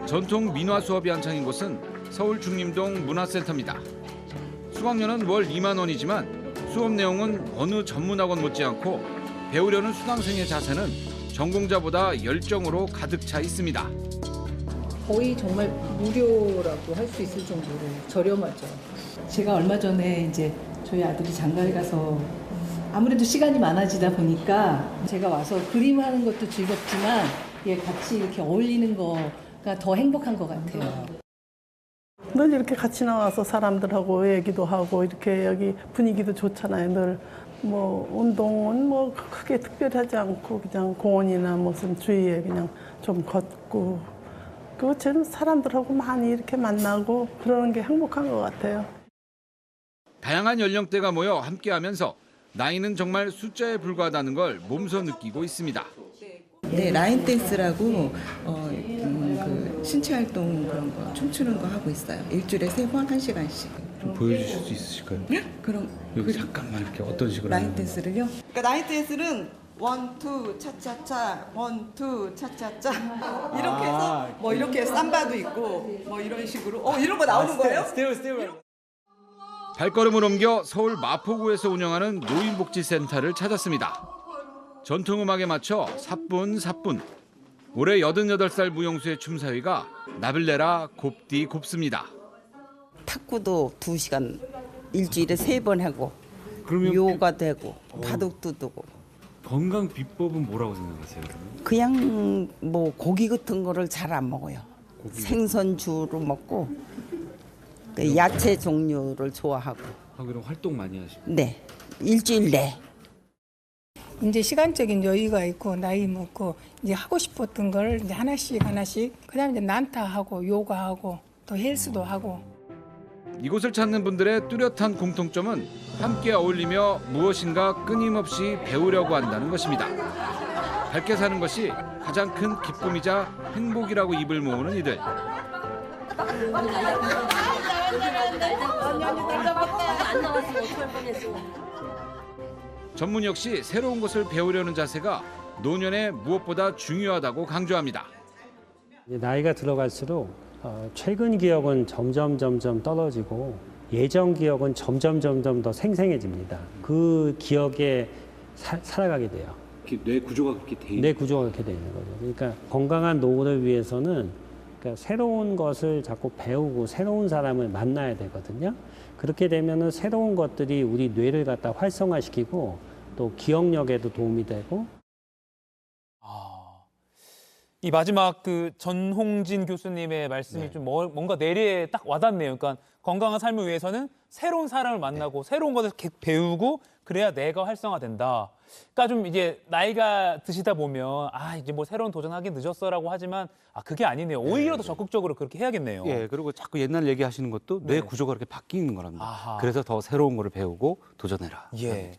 전통 민화 수업이 한창인 곳은 서울 중림동 문화센터입니다. 수강료는 월 2만 원이지만 수업 내용은 어느 전문학원 못지않고 배우려는 수강생의 자세는 전공자보다 열정으로 가득 차 있습니다. 거의 정말 무료라고 할 수 있을 정도로 저렴하죠. 제가 얼마 전에 이제 저희 아들이 장가를 가서 아무래도 시간이 많아지다 보니까 제가 와서 그림하는 것도 즐겁지만 같이 이렇게 어울리는 거가 더 행복한 것 같아요. 늘 이렇게 같이 나와서 사람들하고 얘기도 하고 이렇게 여기 분위기도 좋잖아요. 늘 뭐 운동은 뭐 크게 특별히 하지 않고 그냥 공원이나 무슨 주위에 그냥 좀 걷고 그리고 저는 사람들하고 많이 이렇게 만나고 그러는 게 행복한 것 같아요. 다양한 연령대가 모여 함께하면서 나이는 정말 숫자에 불과하다는 걸 몸소 느끼고 있습니다. 네, 라인 댄스라고 그 신체 활동 그런 거 춤추는 거 하고 있어요. 일주일에 3번 1시간씩. 좀 보여주실 수 있으실까요? 그럼 여기 잠깐만 이렇게 어떤 식으로 라인 하는 댄스를요? 그러니까 라인 댄스는 원투 차차차 원투 차차차 이렇게 해서 뭐 이렇게 삼바도 있고 뭐 이런 식으로 이런 거 나오는 거예요? 발걸음을 옮겨 서울 마포구에서 운영하는 노인복지센터를 찾았습니다. 전통음악에 맞춰 사뿐사뿐. 올해 88살 무용수의 춤사위가 나빌레라 곱디 곱습니다. 탁구도 2시간 일주일에 3번 하고 요가 되고 바둑도 두고. 건강 비법은 뭐라고 생각하세요? 그냥 뭐 고기 같은 거를 잘 안 먹어요. 생선주로 먹고 그 야채 종류를 좋아하고. 그럼 활동 많이 하시고? 네, 일주일 내. 이제 시간적인 여유가 있고 나이 먹고 이제 하고 싶었던 걸 이제 하나씩 그다음에 이제 난타하고 요가하고 또 헬스도 하고. 이곳을 찾는 분들의 뚜렷한 공통점은 함께 어울리며 무엇인가 끊임없이 배우려고 한다는 것입니다. 밝게 사는 것이 가장 큰 기쁨이자 행복이라고 입을 모으는 이들. 전문 역시 새로운 것을 배우려는 자세가 노년에 무엇보다 중요하다고 강조합니다. 나이가 들어갈수록 최근 기억은 점점 떨어지고 예전 기억은 점점 더 생생해집니다. 그 기억에 살아가게 돼요. 뇌 구조가 그렇게 돼 있는 뇌 구조가 그렇게 돼 있는 거죠. 그러니까 건강한 노후를 위해서는 그러니까 새로운 것을 자꾸 배우고 새로운 사람을 만나야 되거든요. 그렇게 되면은 새로운 것들이 우리 뇌를 갖다 활성화시키고 또 기억력에도 도움이 되고. 이 마지막 그 전홍진 교수님의 말씀이 좀 뭔가 뇌리에 딱 와닿네요. 그러니까 건강한 삶을 위해서는 새로운 사람을 만나고 새로운 것을 배우고 그래야 뇌가 활성화된다. 그러니까 좀 이제 나이가 드시다 보면 이제 뭐 새로운 도전하기 늦었어라고 하지만 그게 아니네요. 오히려 더 적극적으로 그렇게 해야겠네요. 예, 그리고 자꾸 옛날 얘기하시는 것도 뇌 구조가 그렇게 바뀌는 거랍니다. 그래서 더 새로운 거를 배우고 도전해라. 예.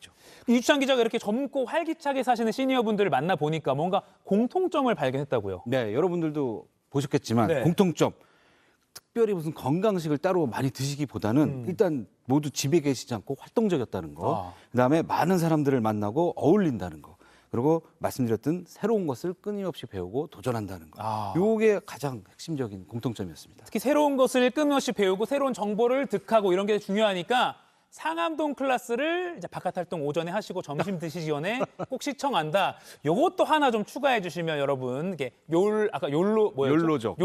이주찬 기자가 이렇게 젊고 활기차게 사시는 시니어분들을 만나 보니까 뭔가 공통점을 발견했다고요. 네, 여러분들도 보셨겠지만 공통점. 특별히 무슨 건강식을 따로 많이 드시기보다는 일단 모두 집에 계시지 않고 활동적이었다는 거. 그다음에 많은 사람들을 만나고 어울린다는 거. 그리고 말씀드렸던 새로운 것을 끊임없이 배우고 도전한다는 거. 요게 가장 핵심적인 공통점이었습니다. 특히 새로운 것을 끊임없이 배우고 새로운 정보를 득하고 이런 게 중요하니까 상암동 클래스를 이제 바깥 활동 오전에 하시고 점심 드시기 전에 꼭 시청한다. 요것도 하나 좀 추가해 주시면 여러분 이게 아까 욜로족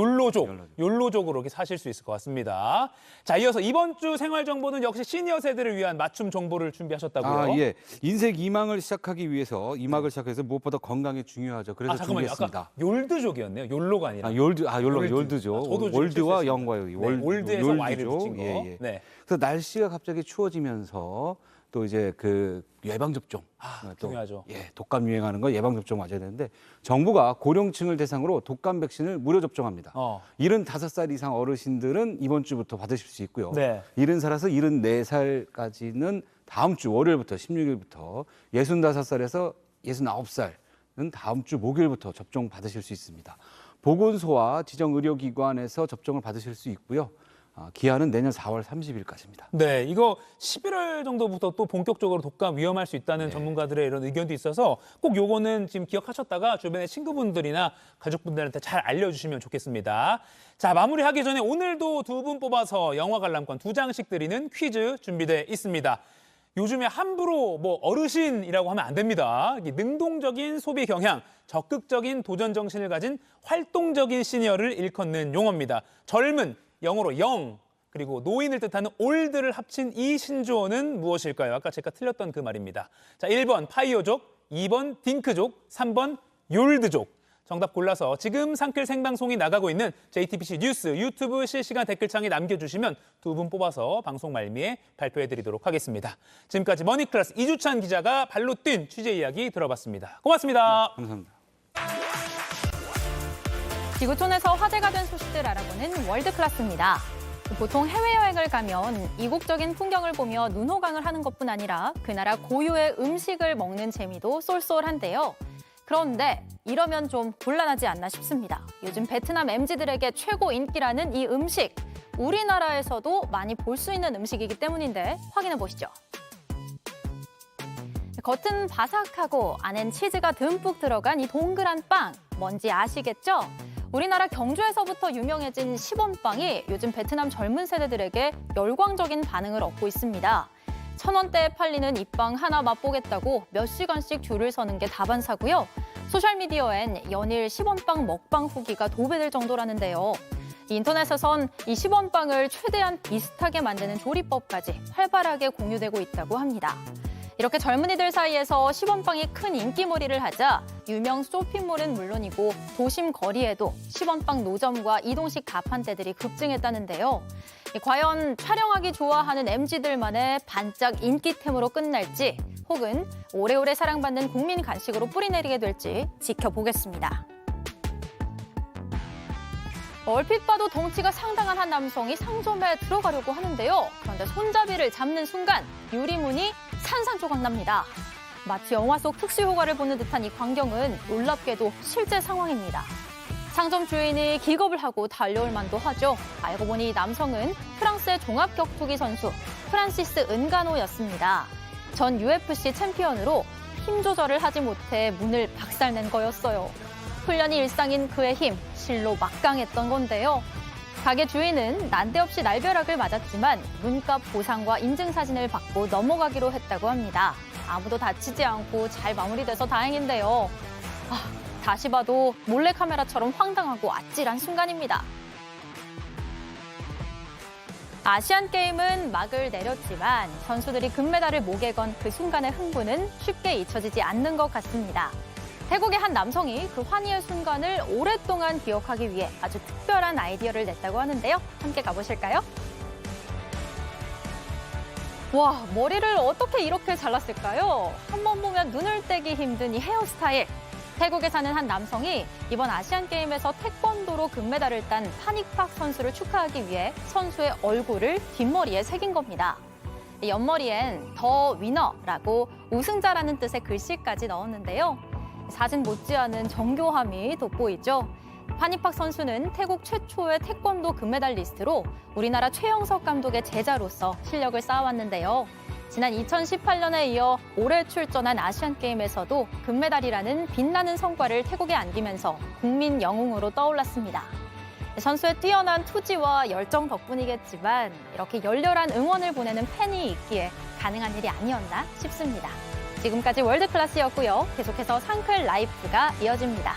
욜로족으로 이렇게 사실 수 있을 것 같습니다. 자, 이어서 이번 주 생활 정보는 역시 시니어 세대를 위한 맞춤 정보를 준비하셨다고요. 예. 인생 2막을 시작하기 위해서 2막을 시작해서 무엇보다 건강이 중요하죠. 그래서 준비했습니다. 아까 욜드족이었네요. 욜로가 아니라. 욜드죠. 저도 월드와 영과요. 월드에서 Y를 붙인 거. 예. 그래서 날씨가 갑자기 추워지면서 또 이제 그 예방 접종 중요하죠. 독감 유행하는 거 예방 접종 맞아야 되는데 정부가 고령층을 대상으로 독감 백신을 무료 접종합니다. 75살 이상 어르신들은 이번 주부터 받으실 수 있고요. 70살에서 74살까지는 다음 주 월요일부터 16일부터 65살에서 69살은 다음 주 목요일부터 접종 받으실 수 있습니다. 보건소와 지정 의료기관에서 접종을 받으실 수 있고요. 기한은 내년 4월 30일까지입니다. 네, 이거 11월 정도부터 또 본격적으로 독감 위험할 수 있다는 전문가들의 이런 의견도 있어서 꼭 요거는 지금 기억하셨다가 주변의 친구분들이나 가족분들한테 잘 알려주시면 좋겠습니다. 자, 마무리하기 전에 오늘도 두 분 뽑아서 영화 관람권 2장씩 드리는 퀴즈 준비되어 있습니다. 요즘에 함부로 뭐 어르신이라고 하면 안 됩니다. 능동적인 소비 경향, 적극적인 도전 정신을 가진 활동적인 시니어를 일컫는 용어입니다. 젊은, 영어로 영, 그리고 노인을 뜻하는 올드를 합친 이 신조어는 무엇일까요? 아까 제가 틀렸던 그 말입니다. 자, 1번 파이어족, 2번 딩크족, 3번 욜드족. 정답 골라서 지금 상클 생방송이 나가고 있는 JTBC 뉴스 유튜브 실시간 댓글창에 남겨주시면 두 분 뽑아서 방송 말미에 발표해드리도록 하겠습니다. 지금까지 머니클래스 이주찬 기자가 발로 뛴 취재 이야기 들어봤습니다. 고맙습니다. 감사합니다. 지구촌에서 화제가 된 소식들 알아보는 월드클래스입니다. 보통 해외여행을 가면 이국적인 풍경을 보며 눈호강을 하는 것뿐 아니라 그 나라 고유의 음식을 먹는 재미도 쏠쏠한데요. 그런데 이러면 좀 곤란하지 않나 싶습니다. 요즘 베트남 MZ들에게 최고 인기라는 이 음식, 우리나라에서도 많이 볼 수 있는 음식이기 때문인데 확인해 보시죠. 겉은 바삭하고 안엔 치즈가 듬뿍 들어간 이 동그란 빵, 뭔지 아시겠죠? 우리나라 경주에서부터 유명해진 시범빵이 요즘 베트남 젊은 세대들에게 열광적인 반응을 얻고 있습니다. 1,000원대에 팔리는 이 빵 하나 맛보겠다고 몇 시간씩 줄을 서는 게 다반사고요. 소셜미디어엔 연일 시범빵 먹방 후기가 도배될 정도라는데요. 인터넷에선 이 시범빵을 최대한 비슷하게 만드는 조리법까지 활발하게 공유되고 있다고 합니다. 이렇게 젊은이들 사이에서 시범빵이 큰 인기몰이를 하자 유명 쇼핑몰은 물론이고 도심 거리에도 시범빵 노점과 이동식 가판대들이 급증했다는데요. 과연 촬영하기 좋아하는 MZ들만의 반짝 인기템으로 끝날지 혹은 오래오래 사랑받는 국민 간식으로 뿌리내리게 될지 지켜보겠습니다. 얼핏 봐도 덩치가 상당한 한 남성이 상점에 들어가려고 하는데요. 그런데 손잡이를 잡는 순간 유리문이 산산조각 납니다. 마치 영화 속 특수효과를 보는 듯한 이 광경은 놀랍게도 실제 상황입니다. 상점 주인이 기겁을 하고 달려올 만도 하죠. 알고 보니 이 남성은 프랑스의 종합격투기 선수 프란시스 은가노였습니다. 전 UFC 챔피언으로 힘 조절을 하지 못해 문을 박살낸 거였어요. 훈련이 일상인 그의 힘, 실로 막강했던 건데요. 가게 주인은 난데없이 날벼락을 맞았지만 문값 보상과 인증사진을 받고 넘어가기로 했다고 합니다. 아무도 다치지 않고 잘 마무리돼서 다행인데요. 다시 봐도 몰래카메라처럼 황당하고 아찔한 순간입니다. 아시안게임은 막을 내렸지만 선수들이 금메달을 목에 건 그 순간의 흥분은 쉽게 잊혀지지 않는 것 같습니다. 태국의 한 남성이 그 환희의 순간을 오랫동안 기억하기 위해 아주 특별한 아이디어를 냈다고 하는데요. 함께 가보실까요? 와, 머리를 어떻게 이렇게 잘랐을까요? 한번 보면 눈을 떼기 힘든 이 헤어스타일. 태국에 사는 한 남성이 이번 아시안게임에서 태권도로 금메달을 딴 파닉팍 선수를 축하하기 위해 선수의 얼굴을 뒷머리에 새긴 겁니다. 옆머리엔 더 위너라고 우승자라는 뜻의 글씨까지 넣었는데요. 사진 못지않은 정교함이 돋보이죠. 파닉팍 선수는 태국 최초의 태권도 금메달리스트로 우리나라 최영석 감독의 제자로서 실력을 쌓아왔는데요. 지난 2018년에 이어 올해 출전한 아시안게임에서도 금메달이라는 빛나는 성과를 태국에 안기면서 국민 영웅으로 떠올랐습니다. 선수의 뛰어난 투지와 열정 덕분이겠지만 이렇게 열렬한 응원을 보내는 팬이 있기에 가능한 일이 아니었나 싶습니다. 지금까지 월드클래스였고요. 계속해서 상클 라이프가 이어집니다.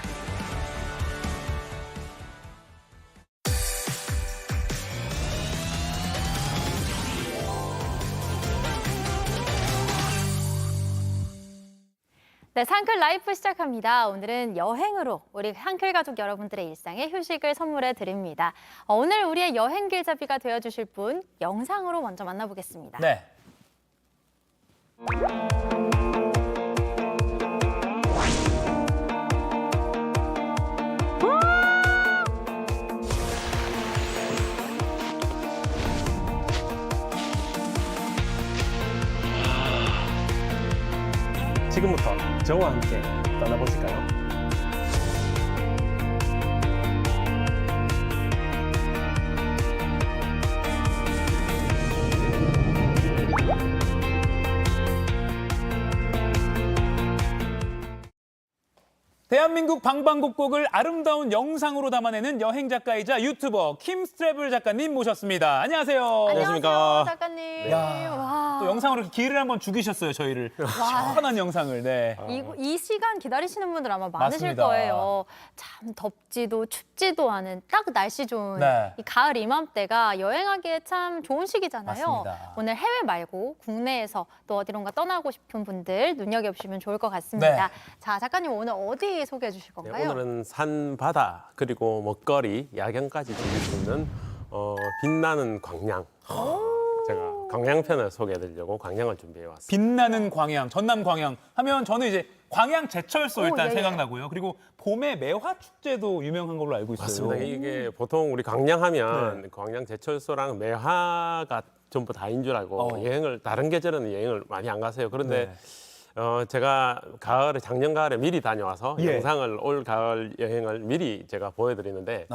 네, 상클 라이프 시작합니다. 오늘은 여행으로 우리 상클 가족 여러분들의 일상에 휴식을 선물해 드립니다. 오늘 우리의 여행 길잡이가 되어주실 분 영상으로 먼저 만나보겠습니다. 네. 지금부터 저와 함께 떠나보실까요? 대한민국 방방곡곡을 아름다운 영상으로 담아내는 여행 작가이자 유튜버 킴스트래블 작가님 모셨습니다. 안녕하세요. 안녕하세요, 작가님. 네. 야, 또 영상으로 이렇게 기회를 한번 죽이셨어요, 저희를. 시원한 영상을. 네. 이 시간 기다리시는 분들 아마 많으실 맞습니다. 거예요. 참 덥지도 춥지도 않은 딱 날씨 좋은 네. 이 가을 이맘때가 여행하기에 참 좋은 시기잖아요. 맞습니다. 오늘 해외 말고 국내에서 또 어디론가 떠나고 싶은 분들 눈여겨보시면 좋을 것 같습니다. 네. 자, 작가님 오늘 어디 소개해 주실 네, 건가요? 오늘은 산, 바다, 그리고 먹거리, 야경까지 즐길 수 있는 빛나는 광양. 제가 광양편을 소개해드리려고 광양을 준비해왔습니다. 빛나는 광양, 전남 광양 하면 저는 이제 광양 제철소 일단 예, 예. 생각나고요. 그리고 봄에 매화 축제도 유명한 걸로 알고 있어요. 맞습니다. 이게 보통 우리 광양하면 광양 제철소랑 매화가 전부 다인 줄 알고 여행을 다른 계절에는 여행을 많이 안 가세요. 그런데 제가 작년 가을에 미리 다녀와서 예. 영상을 올 가을 여행을 미리 제가 보여드리는데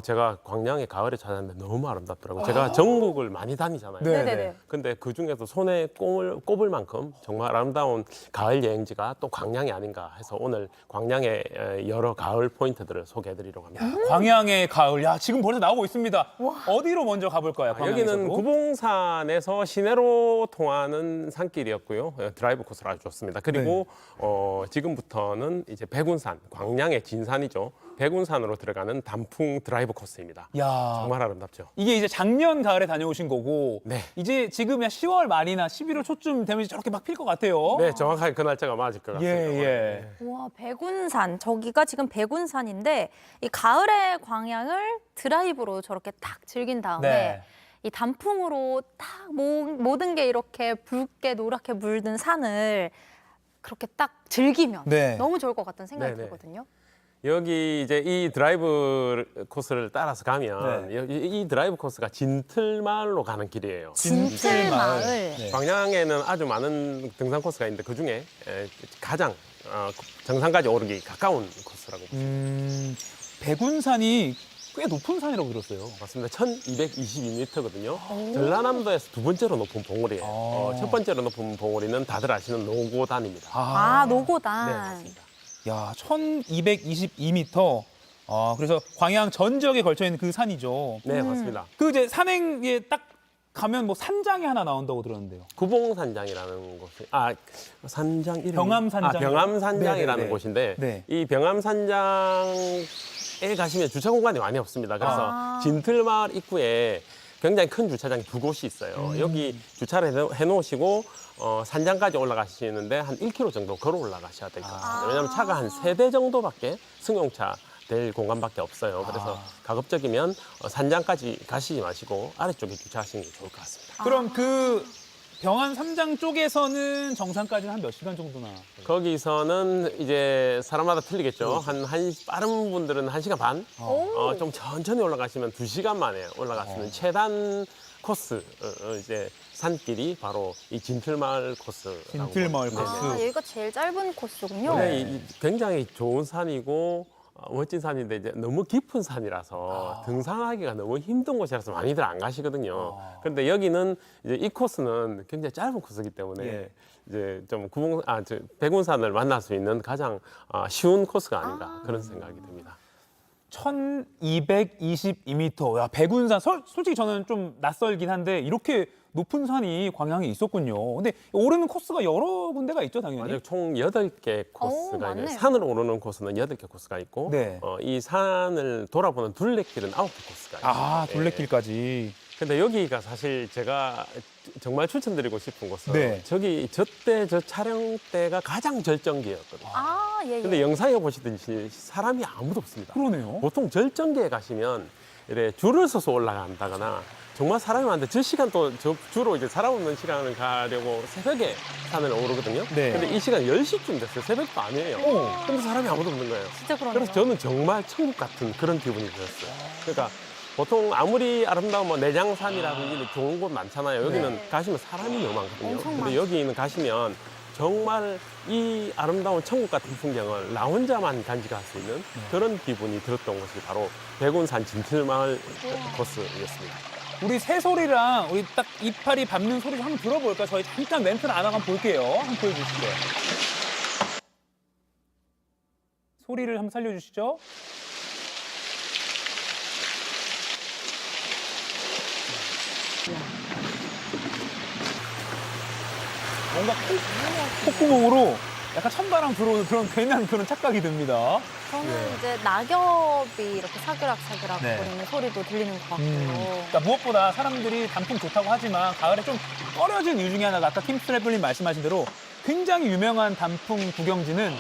제가 광양의 가을에 찾았는데 너무 아름답더라고요. 제가 전국을 많이 다니잖아요. 네네네. 근데 그 중에서 손에 꼽을 만큼 정말 아름다운 가을 여행지가 또 광양이 아닌가 해서 오늘 광양의 여러 가을 포인트들을 소개해드리려고 합니다. 광양의 가을, 야 지금 벌써 나오고 있습니다. 어디로 먼저 가볼까요? 여기는 구봉산에서 시내로 통하는 산길이었고요. 드라이브 코스로 아주 좋습니다. 그리고 지금부터는 이제 백운산, 광양의 진산이죠. 백운산으로 들어가는 단풍 드라이브 코스입니다. 야, 정말 아름답죠. 이게 이제 작년 가을에 다녀오신 거고, 네. 이제 지금 10월 말이나 11월 초쯤 되면 저렇게 막 필 것 같아요. 네, 정확하게 그 날짜가 맞을 것 같습니다. 예. 와, 백운산. 저기가 지금 백운산인데 이 가을의 광양을 드라이브로 저렇게 딱 즐긴 다음에 네. 이 단풍으로 딱 모든 게 이렇게 붉게 노랗게 물든 산을 그렇게 딱 즐기면 네. 너무 좋을 것 같다는 생각이 네네. 들거든요. 여기 이제 이 드라이브 코스를 따라서 가면 이 드라이브 코스가 진틀마을로 가는 길이에요. 진틀마을. 네. 광양에는 아주 많은 등산 코스가 있는데 그 중에 가장 정상까지 오르기 가까운 코스라고 보시면 백운산이 꽤 높은 산이라고 들었어요. 맞습니다. 1222m거든요. 전라남도에서 두 번째로 높은 봉우리예요. 첫 번째로 높은 봉우리는 다들 아시는 노고단입니다. 아, 노고단. 네, 맞습니다. 야, 1222m. 그래서 광양 전 지역에 걸쳐 있는 그 산이죠. 네, 맞습니다. 그 이제 산행에 딱 가면 뭐 산장이 하나 나온다고 들었는데요. 구봉산장이라는 곳이 산장 이름 병암산장. 병암산장이라는 네네네. 곳인데 네. 이 병암산장에 가시면 주차 공간이 많이 없습니다. 그래서 진틀마을 입구에 굉장히 큰 주차장이 두 곳이 있어요. 여기 주차를 해놓으시고 산장까지 올라가시는데 한 1km 정도 걸어 올라가셔야 될 것 같습니다. 왜냐하면 차가 한 3대 정도밖에 승용차 될 공간밖에 없어요. 그래서 가급적이면 산장까지 가시지 마시고 아래쪽에 주차하시는 게 좋을 것 같습니다. 그럼 그 병안 삼장 쪽에서는 정상까지는 한 몇 시간 정도나? 거기서는 이제 사람마다 틀리겠죠. 빠른 분들은 1시간 반, 좀 천천히 올라가시면 2시간 만에 올라갈 수 있는 최단 코스, 이제 산길이 바로 이 진틀마을 코스. 진틀마을 코스. 아, 여기가 제일 짧은 코스군요. 네, 굉장히 좋은 산이고 멋진 산인데 이제 너무 깊은 산이라서 등산하기가 너무 힘든 곳이라서 많이들 안 가시거든요. 그런데 여기는 이제 이 코스는 굉장히 짧은 코스이기 때문에 이제 좀 백운산을 만날 수 있는 가장 쉬운 코스가 아닌가 그런 생각이 듭니다. 1222m. 야, 백운산. 솔직히 저는 좀 낯설긴 한데 이렇게 높은 산이 광양에 있었군요. 근데 오르는 코스가 여러 군데가 있죠, 당연히. 맞아요. 총 8개 코스가 있는데 맞네요. 산을 오르는 코스는 8개 코스가 있고 네. 이 산을 돌아보는 둘레길은 9개 코스가 있어요. 아, 둘레길까지. 근데 여기가 사실 제가 정말 추천드리고 싶은 곳은 네. 저 촬영 때가 가장 절정기였거든요. 아, 예, 예. 근데 영상에 보시듯이 사람이 아무도 없습니다. 그러네요. 보통 절정기에 가시면 이렇게 줄을 서서 올라간다거나 정말 사람이 많은데 저 시간 또 주로 이제 사람 없는 시간을 가려고 새벽에 산을 오르거든요. 네. 근데 이 시간 10시쯤 됐어요. 새벽도 아니에요. 근데 사람이 아무도 없는 거예요. 진짜 그러네요. 그래서 저는 정말 천국 같은 그런 기분이 들었어요. 그러니까 보통 아무리 아름다운 뭐 내장산이라든지 좋은 곳 많잖아요. 여기는 가시면 사람이 너무 많거든요. 엄청 근데 많죠. 여기는 가시면 정말 이 아름다운 천국 같은 풍경을 나 혼자만 간직할 수 있는 그런 기분이 들었던 곳이 바로 백운산 진틀마을 코스였습니다. 우리 새소리랑 우리 딱 이파리 밟는 소리 한번 들어볼까요? 저희 잠깐 멘트를 안 하고 한번 볼게요. 한번 보여주시죠. 소리를 한번 살려주시죠. 뭔가 콧구멍으로 약간 찬바람 들어오는 그런 괜한 그런 착각이 듭니다. 저는 이제 낙엽이 이렇게 사그락사그락 네. 거리는 소리도 들리는 것 같고요. 그러니까 무엇보다 사람들이 단풍 좋다고 하지만 가을에 좀 꺼려진 이유 중에 하나가 아까 킴스트래블님 말씀하신 대로 굉장히 유명한 단풍 구경지는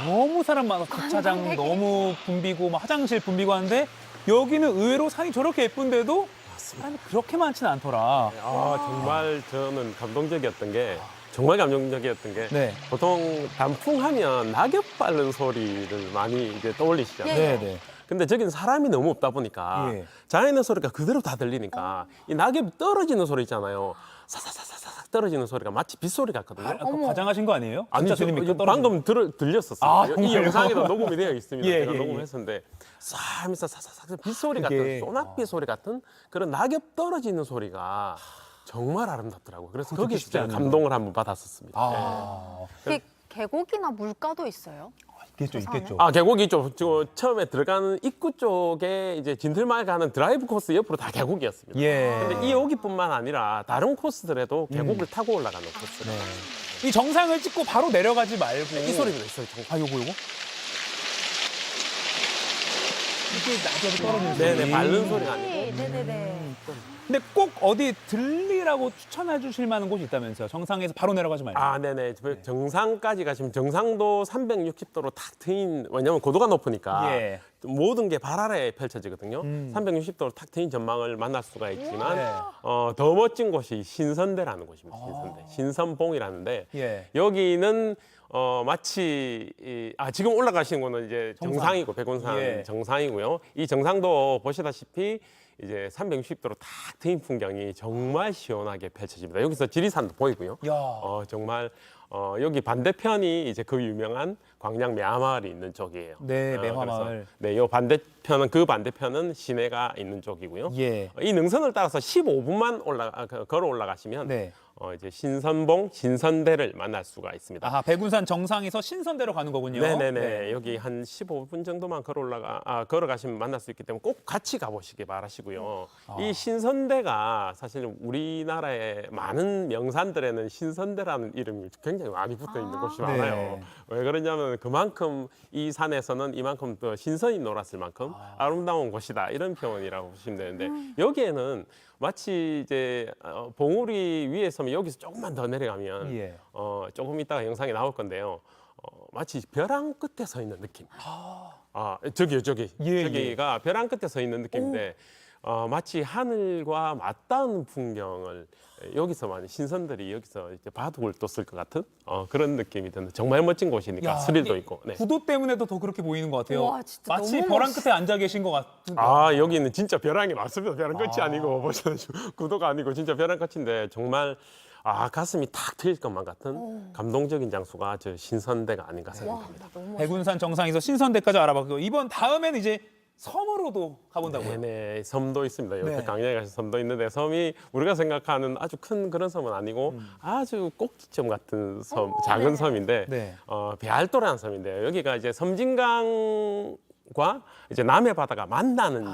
너무 사람 많아서 주차장 너무 붐비고 막 화장실 붐비고 하는데 여기는 의외로 산이 저렇게 예쁜데도 사람이 그렇게 많지는 않더라. 정말 저는 감동적이었던 게 네. 보통 단풍하면 낙엽 밟는 소리를 많이 이제 떠올리시잖아요. 네, 네. 근데 저기는 사람이 너무 없다 보니까 자연의 소리가 그대로 다 들리니까 이 낙엽이 떨어지는 소리 있잖아요. 사사사사삭 떨어지는 소리가 마치 빗소리 같거든요. 아까 과장하신 거 아니에요? 아니, 진짜 들립니까? 방금 들렸었어요. 이 정말요? 영상에도 녹음이 되어 있습니다. 예, 제가 예, 녹음했었는데 싹 하면서 사사삭 빗소리 같은 소나비 소리 같은 그런 낙엽 떨어지는 소리가 정말 아름답더라고요. 그래서 거기서 제가 감동을 한번 받았었습니다. 그 계곡이나 물가도 있어요? 있겠죠. 계곡이 있죠. 처음에 들어가는 입구 쪽에 이제 진틀마을 가는 드라이브 코스 옆으로 다 계곡이었습니다. 근데 이 여기뿐만 아니라 다른 코스들에도 계곡을 타고 올라가는 코스로. 이 정상을 찍고 바로 내려가지 말고 이 소리가 있어요. 요거? 이게 낙엽이 떨어지는 소리. 네네, 밟는 소리가 아니고. 네네네. 근데 꼭 어디 들리라고 추천해 주실 만한 곳이 있다면서요? 정상에서 바로 내려가지 말고. 네네. 정상까지 가시면 정상도 360도로 탁 트인, 왜냐면 고도가 높으니까 모든 게 발 아래에 펼쳐지거든요. 360도로 탁 트인 전망을 만날 수가 있지만 더 멋진 곳이 신선대라는 곳입니다. 신선대. 신선봉이라는데 여기는 마치 지금 올라가시는 거는 이제 정상이고 백운산 정상이고요. 이 정상도 보시다시피 이제 360도로 탁 트인 풍경이 정말 시원하게 펼쳐집니다. 여기서 지리산도 보이고요. 정말 여기 반대편이 이제 그 유명한 광양 매화마을이 있는 쪽이에요. 네, 매화마을. 네, 요 반대편은 그 반대편은 시내가 있는 쪽이고요. 이 능선을 따라서 15분만 걸어 올라가시면 이제 신선봉, 신선대를 만날 수가 있습니다. 백운산 정상에서 신선대로 가는 거군요. 네네네. 여기 한 15분 정도만 걸어가시면 만날 수 있기 때문에 꼭 같이 가보시기 바라시고요. 이 신선대가 사실 우리나라의 많은 명산들에는 신선대라는 이름이 굉장히 많이 붙어 있는 곳이 많아요. 왜 그러냐면 그만큼 이 산에서는 이만큼 더 신선이 놀았을 만큼 아름다운 곳이다 이런 표현이라고 보시면 되는데 여기에는 마치 이제 봉우리 위에 서면 여기서 조금만 더 내려가면 조금 있다가 영상에 나올 건데요. 마치 벼랑 끝에 서 있는 느낌. 저기가 벼랑 끝에 서 있는 느낌인데 마치 하늘과 맞닿은 풍경을 여기서 많이 신선들이 여기서 이제 바둑을 뒀을 것 같은 그런 느낌이 드는 정말 멋진 곳이니까 스릴도 있고. 구도 때문에도 더 그렇게 보이는 것 같아요. 와, 진짜 마치 너무 벼랑 끝에 앉아 계신 것 같은데. 여기는 진짜 벼랑이 맞습니다. 벼랑 끝이 아니고 구도가 아니고 진짜 벼랑 끝인데 정말 가슴이 탁 트일 것만 같은 감동적인 장소가 저 신선대가 아닌가 생각합니다. 백운산 정상에서 신선대까지 알아봤고 다음에는 이제 섬으로도 가본다고요? 네네, 섬도 있습니다. 여기 강양에 가서 섬도 있는데 섬이 우리가 생각하는 아주 큰 그런 섬은 아니고 아주 꼭지점 같은 섬, 작은 섬인데 배알도라는 섬인데요. 여기가 이제 섬진강과 이제 남해 바다가 만나는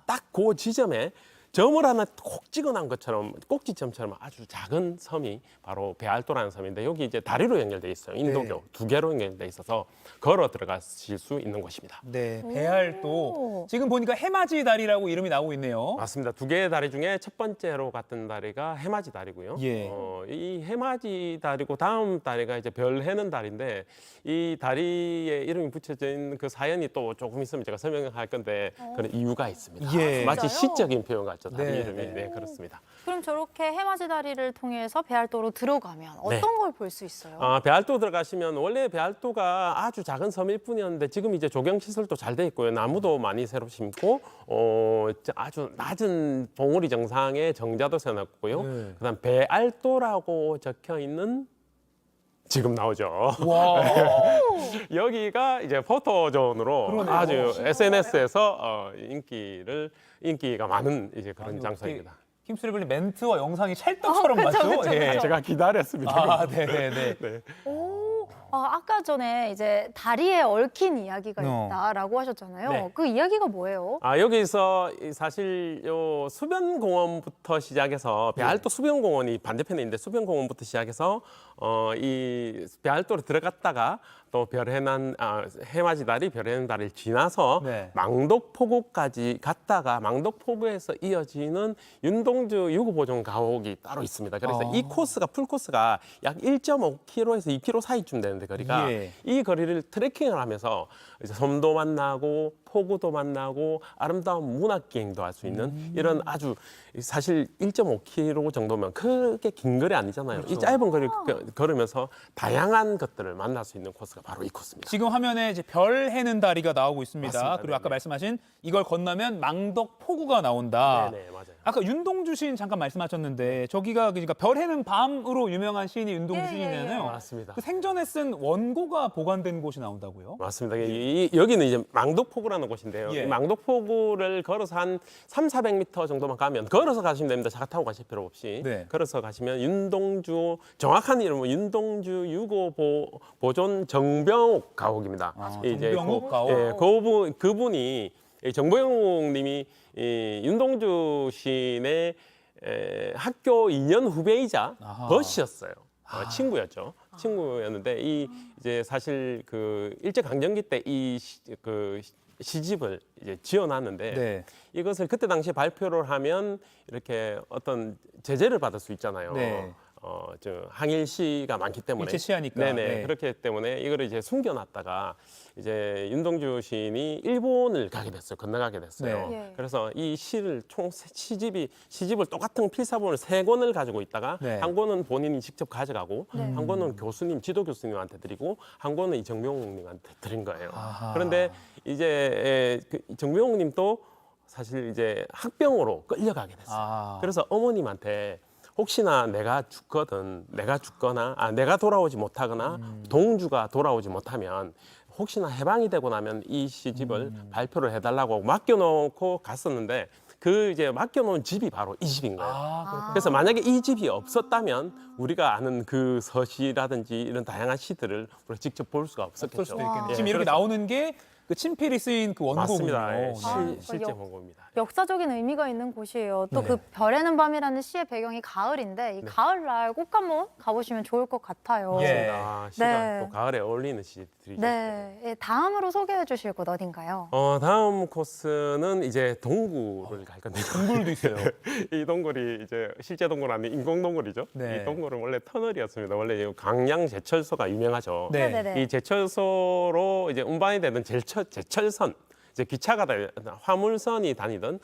딱 그 지점에 점을 하나 콕 찍어놓은 것처럼 꼭지점처럼 아주 작은 섬이 바로 배알도라는 섬인데 여기 이제 다리로 연결돼 있어요. 인도교 두 개로 연결돼 있어서 걸어 들어가실 수 있는 곳입니다. 네, 배알도 지금 보니까 해맞이 다리라고 이름이 나오고 있네요. 맞습니다. 두 개의 다리 중에 첫 번째로 갔던 다리가 해맞이 다리고요. 이 해맞이 다리고 다음 다리가 이제 별해는 다리인데 이 다리에 이름이 붙여져 있는 그 사연이 또 조금 있으면 제가 설명할 건데 그런 이유가 있습니다. 마치 시적인 표현 같죠. 다리 이름이 그렇습니다. 그럼 저렇게 해맞이 다리를 통해서 배알도로 들어가면 어떤 걸 볼 수 있어요? 배알도 들어가시면 원래 배알도가 아주 작은 섬일 뿐이었는데 지금 이제 조경 시설도 잘 돼 있고요. 나무도 많이 새로 심고 아주 낮은 봉우리 정상에 정자도 세워놨고요. 그다음 배알도라고 적혀 있는 지금 나오죠. 여기가 이제 포토존으로 아주 SNS에서 인기가 많은 이제 그런 장소입니다. 킴스리블리 멘트와 영상이 찰떡처럼 맞죠? 제가 기다렸습니다. 네네네. 아까 전에 이제 다리에 얽힌 이야기가 있다라고 하셨잖아요. 그 이야기가 뭐예요? 여기서 사실 요 수변공원부터 시작해서 배알도 수변공원이 반대편에 있는데 수변공원부터 시작해서 이 배알도로 들어갔다가 또 해맞이 다리, 별해는 다리를 지나서 망독포구까지 갔다가 망독포구에서 이어지는 윤동주 유구보존 가옥이 따로 있습니다. 그래서 이 코스가 풀코스가 약 1.5km에서 2km 사이쯤 되는데 거리가 이 거리를 트레킹을 하면서 이제 섬도 만나고 포구도 만나고 아름다운 문학기행도 할 수 있는 이런 아주 사실 1.5km 정도면 크게 긴 거리 아니잖아요. 이 짧은 거리를 걸으면서 다양한 것들을 만날 수 있는 코스가 바로 이 코스입니다. 지금 화면에 이제 별해는 다리가 나오고 있습니다. 맞습니다. 그리고 아까 말씀하신 이걸 건너면 망덕포구가 나온다. 네네, 맞아요. 아까 윤동주 시인 잠깐 말씀하셨는데 저기가 그러니까 별해는 밤으로 유명한 시인이 윤동주 시인이잖아요. 맞습니다. 그 생전에 쓴 원고가 보관된 곳이 나온다고요? 맞습니다. 여기는 이제 망독포구라는 망독포구라는 곳인데요. 예. 이 망독포구를 걸어서 한 300~400m 정도만 가면 걸어서 가시면 됩니다. 차가 타고 가실 필요 없이. 네. 걸어서 가시면 윤동주, 정확한 이름은 윤동주 유고 보존 정병옥 가옥입니다. 정병옥 가옥? 예, 그분이 정병옥 님이 윤동주 시인의 학교 2년 후배이자 버시였어요. 친구였죠. 친구였는데 이제 사실 그 일제 강점기 때 그 시집을 이제 지어놨는데 네. 이것을 그때 당시 발표를 하면 이렇게 어떤 제재를 받을 수 있잖아요. 네. 저 항일시가 많기 때문에 일제 시하니까. 네네. 네. 그렇기 때문에 이거를 이제 숨겨놨다가 이제 윤동주 시인이 일본을 가게 됐어요. 건너가게 됐어요. 네. 그래서 이 시를 총 시집을 똑같은 필사본을 3권을 가지고 있다가 네. 한 권은 본인이 직접 가져가고 네. 한 권은 지도 교수님한테 드리고 한 권은 이 정명욱님한테 드린 거예요. 아하. 그런데 이제 정명욱님도 사실 이제 학병으로 끌려가게 됐어요. 그래서 어머님한테 혹시나 내가 죽거나 내가 돌아오지 못하거나 동주가 돌아오지 못하면 혹시나 해방이 되고 나면 이 시집을 발표를 해달라고 맡겨놓고 갔었는데 그 이제 맡겨놓은 집이 바로 이 집인 거예요. 그래서 만약에 이 집이 없었다면 우리가 아는 그 서시라든지 이런 다양한 시들을 우리가 직접 볼 수가 없었겠죠. 없을 수도 있겠네요. 예, 지금 이렇게 그래서- 나오는 게 그 친필이 쓰인 그 원고군요. 맞습니다. 예, 아, 실제 역- 원고입니다. 역사적인 의미가 있는 곳이에요. 또 네. 그 별에는 밤이라는 시의 배경이 가을인데 이 가을날 꼭 한번 가보시면 좋을 것 같아요. 맞습니다. 시가 네. 또 가을에 어울리는 시들이죠. 네. 예, 다음으로 소개해 주실 곳 어딘가요? 다음 코스는 이제 동굴을 갈 건데요. 동굴도 있어요. 이 동굴이 이제 실제 동굴 아닌 인공 동굴이죠. 네. 이 동굴은 원래 터널이었습니다. 원래 이 강양 제철소가 유명하죠. 네. 네네네. 이 제철소로 이제 운반이 되는 제철선, 이제 기차가 화물선이 다니던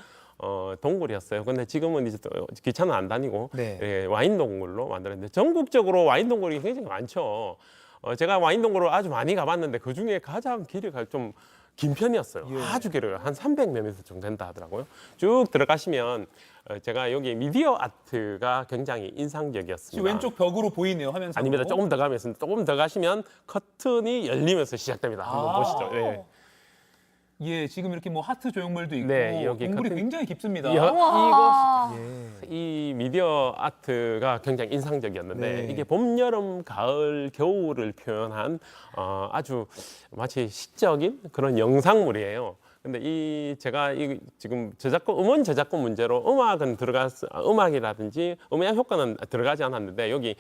동굴이었어요. 근데 지금은 이제 또 기차는 안 다니고 네. 예, 와인 동굴로 만들었는데 전국적으로 와인 동굴이 굉장히 많죠. 제가 와인 동굴을 아주 많이 가봤는데 그 중에 가장 길이가 좀 긴 편이었어요. 예. 아주 길어요. 한 300m 정도 된다 하더라고요. 쭉 들어가시면 제가 여기 미디어 아트가 굉장히 인상적이었습니다. 지금 왼쪽 벽으로 보이네요, 화면상으로. 아닙니다. 조금 더 가시면 커튼이 열리면서 시작됩니다. 한번 보시죠. 네. 예, 지금 이렇게 뭐 하트 조형물도 있고 네, 여기 동굴이 커튼- 굉장히 깊습니다. 이 미디어 아트가 굉장히 인상적이었는데 네. 이게 봄, 여름, 가을, 겨울을 표현한 아주 마치 시적인 그런 영상물이에요. 근데 제가 지금 음원 저작권 문제로 음악이라든지 음향 효과는 들어가지 않았는데 여기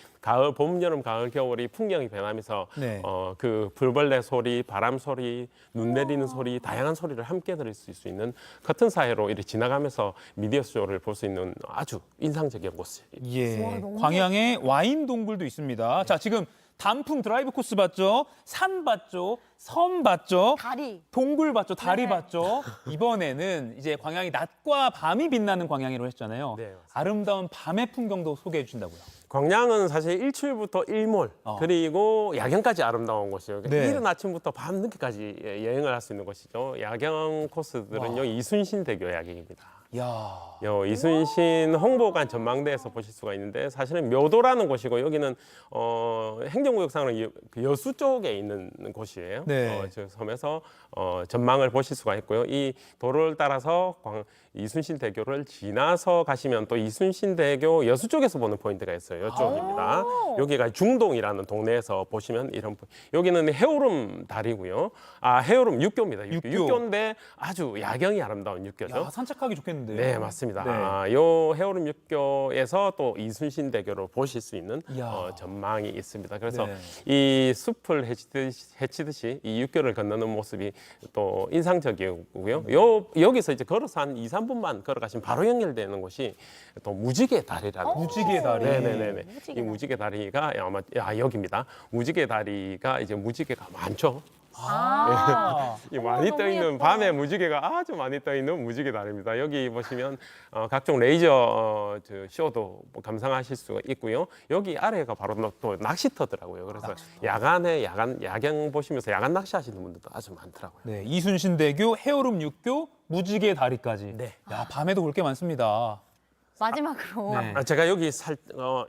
봄, 여름, 가을, 겨울이 풍경이 변하면서 네. 그 불벌레 소리, 바람 소리, 눈 내리는 소리, 다양한 소리를 함께 들을 수 있는 커튼 사이로 이렇게 지나가면서 미디어 쇼를 볼 수 있는 아주 인상적인 곳이에요. 예, 광양에 와인 동굴도 있습니다. 자, 지금 단풍 드라이브 코스 봤죠? 산 봤죠? 섬 봤죠? 다리. 동굴 봤죠? 다리 네. 봤죠? 이번에는 이제 광양이 낮과 밤이 빛나는 광양이라고 했잖아요. 네, 맞습니다. 아름다운 밤의 풍경도 소개해 주신다고요. 광양은 사실 일출부터 일몰 그리고 야경까지 아름다운 곳이에요. 네. 이른 아침부터 밤 늦게까지 여행을 할 수 있는 곳이죠. 야경 코스들은요 이순신대교 야경입니다. 야. 이순신 홍보관 전망대에서 보실 수가 있는데 사실은 묘도라는 곳이고 여기는 행정구역상으로 여수 쪽에 있는 곳이에요. 네. 저 섬에서 전망을 보실 수가 있고요. 이 도로를 따라서 이순신대교를 지나서 가시면 또 이순신대교 여수 쪽에서 보는 포인트가 있어요. 이쪽입니다. 여기가 중동이라는 동네에서 보시면 여기는 해오름 다리고요. 해오름 육교입니다. 육교인데 아주 야경이 아름다운 육교죠. 야, 산책하기 좋겠는데요. 네, 맞습니다. 네. 요 해오름 육교에서 또 이순신대교를 보실 수 있는 이야. 전망이 있습니다. 그래서 네. 이 숲을 헤치듯이 이 육교를 건너는 모습이 또 인상적이고요. 여기서 이제 걸어서 한 2, 3분만 걸어가시면 바로 연결되는 곳이 또 무지개 다리라는 무지개 다리. 네네네. 이 무지개 다리가 아마 여기입니다. 무지개 다리가 이제 무지개가 많죠. 이 많이 떠 있는 밤에 무지개가 아주 많이 떠 있는 무지개 다리입니다. 여기 보시면 각종 레이저 쇼도 감상하실 수가 있고요. 여기 아래가 바로 또 낚시터더라고요. 그래서 야간에 야경 보시면서 야간 낚시하시는 분들도 아주 많더라고요. 네, 이순신대교, 해오름 육교, 무지개 다리까지. 네. 야, 밤에도 볼 게 많습니다. 마지막으로. 제가 여기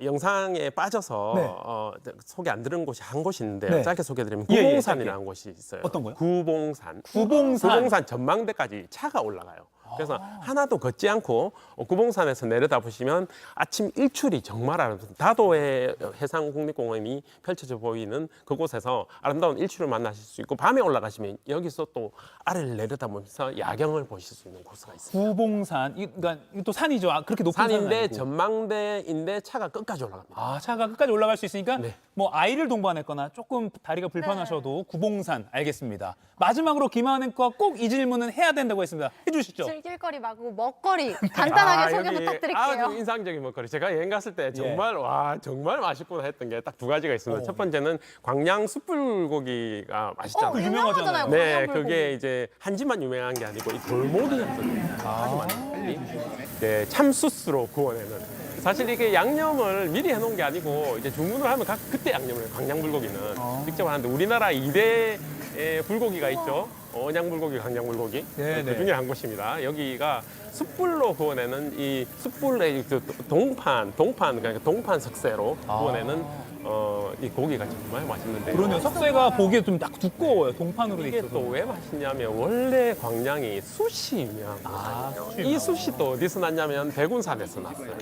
영상에 빠져서 네. 소개 안 들은 곳이 한 곳이 있는데요. 네. 짧게 소개드리면 예, 구봉산이라는 곳이 있어요. 어떤 거요? 구봉산. 구봉산 전망대까지 차가 올라가요. 그래서 하나도 걷지 않고 구봉산에서 내려다 보시면 아침 일출이 정말 아름답습니다. 다도해 해상국립공원이 펼쳐져 보이는 그곳에서 아름다운 일출을 만나실 수 있고 밤에 올라가시면 여기서 또 아래를 내려다보면서 야경을 보실 수 있는 곳이 있어요. 구봉산, 그러니까 또 산이죠. 그렇게 높은 산은 산인데 아니고. 전망대인데 차가 끝까지 올라갑니다. 차가 끝까지 올라갈 수 있으니까 뭐 아이를 동반했거나 조금 다리가 불편하셔도 구봉산 알겠습니다. 마지막으로 김하은과 꼭 이 질문은 해야 된다고 했습니다. 해주시죠. 즐길거리 말고 먹거리 간단하게 소개 여기 부탁드릴게요. 아주 인상적인 먹거리. 제가 여행 갔을 때 정말 정말 맛있구나 했던 게 딱 두 가지가 있습니다. 첫 번째는 광양 숯불고기가 맛있잖아요. 유명하잖아요. 네, 광양 불고기. 그게 이제 한 집만 유명한 게 아니고 이 골목이었거든요. 아주 많이 네, 참숯으로 구워내는. 사실 이게 양념을 미리 해놓은 게 아니고 이제 주문을 하면 그때 양념을 해요. 광양 불고기는 직접 하는데 우리나라 2대 불고기가 있죠. 언양불고기, 강양불고기. 네, 그 중에 한 곳입니다. 여기가 숯불로 구워내는 이 숯불의 동판 그러니까 동판 석쇠로 구워내는 이 고기가 정말 맛있는데요. 그러네요. 석쇠가 보기에 좀 딱 두꺼워요. 동판으로 돼 이게 있어서. 또 왜 맛있냐면 원래 광양이 숯이 유명한 곳이거든요. 이 숯이 또 어디서 났냐면 백운산에서 났어요.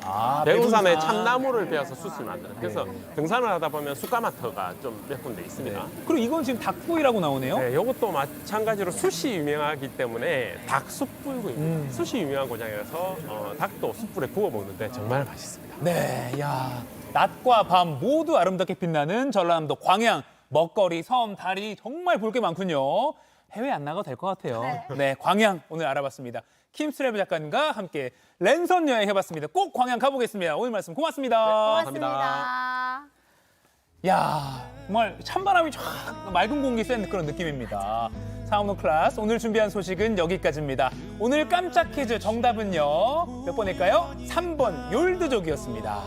백운산에 백운산. 참나무를 베어서 숯을 만드는. 그래서 등산을 하다 보면 숯가마터가 좀 몇 군데 있습니다. 그리고 이건 지금 닭구이라고 나오네요. 네, 이것도 마찬가지로 숯이 유명하기 때문에 닭숯불구이입니다. 숯이 유명한 고장이라서 닭도 숯불에 구워 먹는데 정말 맛있습니다. 네, 야 낮과 밤 모두 아름답게 빛나는 전라남도 광양 먹거리, 섬, 다리 정말 볼 게 많군요. 해외 안 나가도 될 것 같아요. 네, 광양 오늘 알아봤습니다. 킴스레브 작가님과 함께 랜선 여행 해봤습니다. 꼭 광양 가보겠습니다. 오늘 말씀 고맙습니다. 고맙습니다. 야 정말 찬바람이 쫙 맑은 공기 쐬는 그런 느낌입니다. 사우노 클래스 오늘 준비한 소식은 여기까지입니다. 오늘 깜짝 퀴즈 정답은요. 몇 번일까요? 3번 욜드족이었습니다.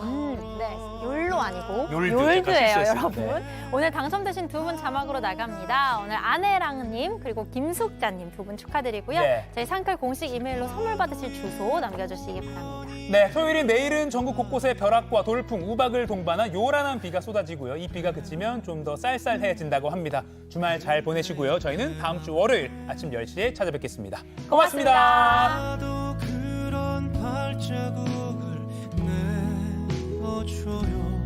네, 욜로 아니고 욜드, 욜드예요, 제가 여러분. 실수했습니다. 오늘 당첨되신 두 분 자막으로 나갑니다. 오늘 아내랑님 그리고 김숙자님 두 분 축하드리고요. 네. 저희 상클 공식 이메일로 선물 받으실 주소 남겨주시기 바랍니다. 네, 토요일인 내일은 전국 곳곳에 벼락과 돌풍, 우박을 동반한 요란한 비가 쏟아지고요. 이 비가 그치면 좀 더 쌀쌀해진다고 합니다. 주말 잘 보내시고요. 저희는 다음 주 월요일 아침 10시에 찾아뵙겠습니다. 고맙습니다. 그런 발자국을 내어줘요.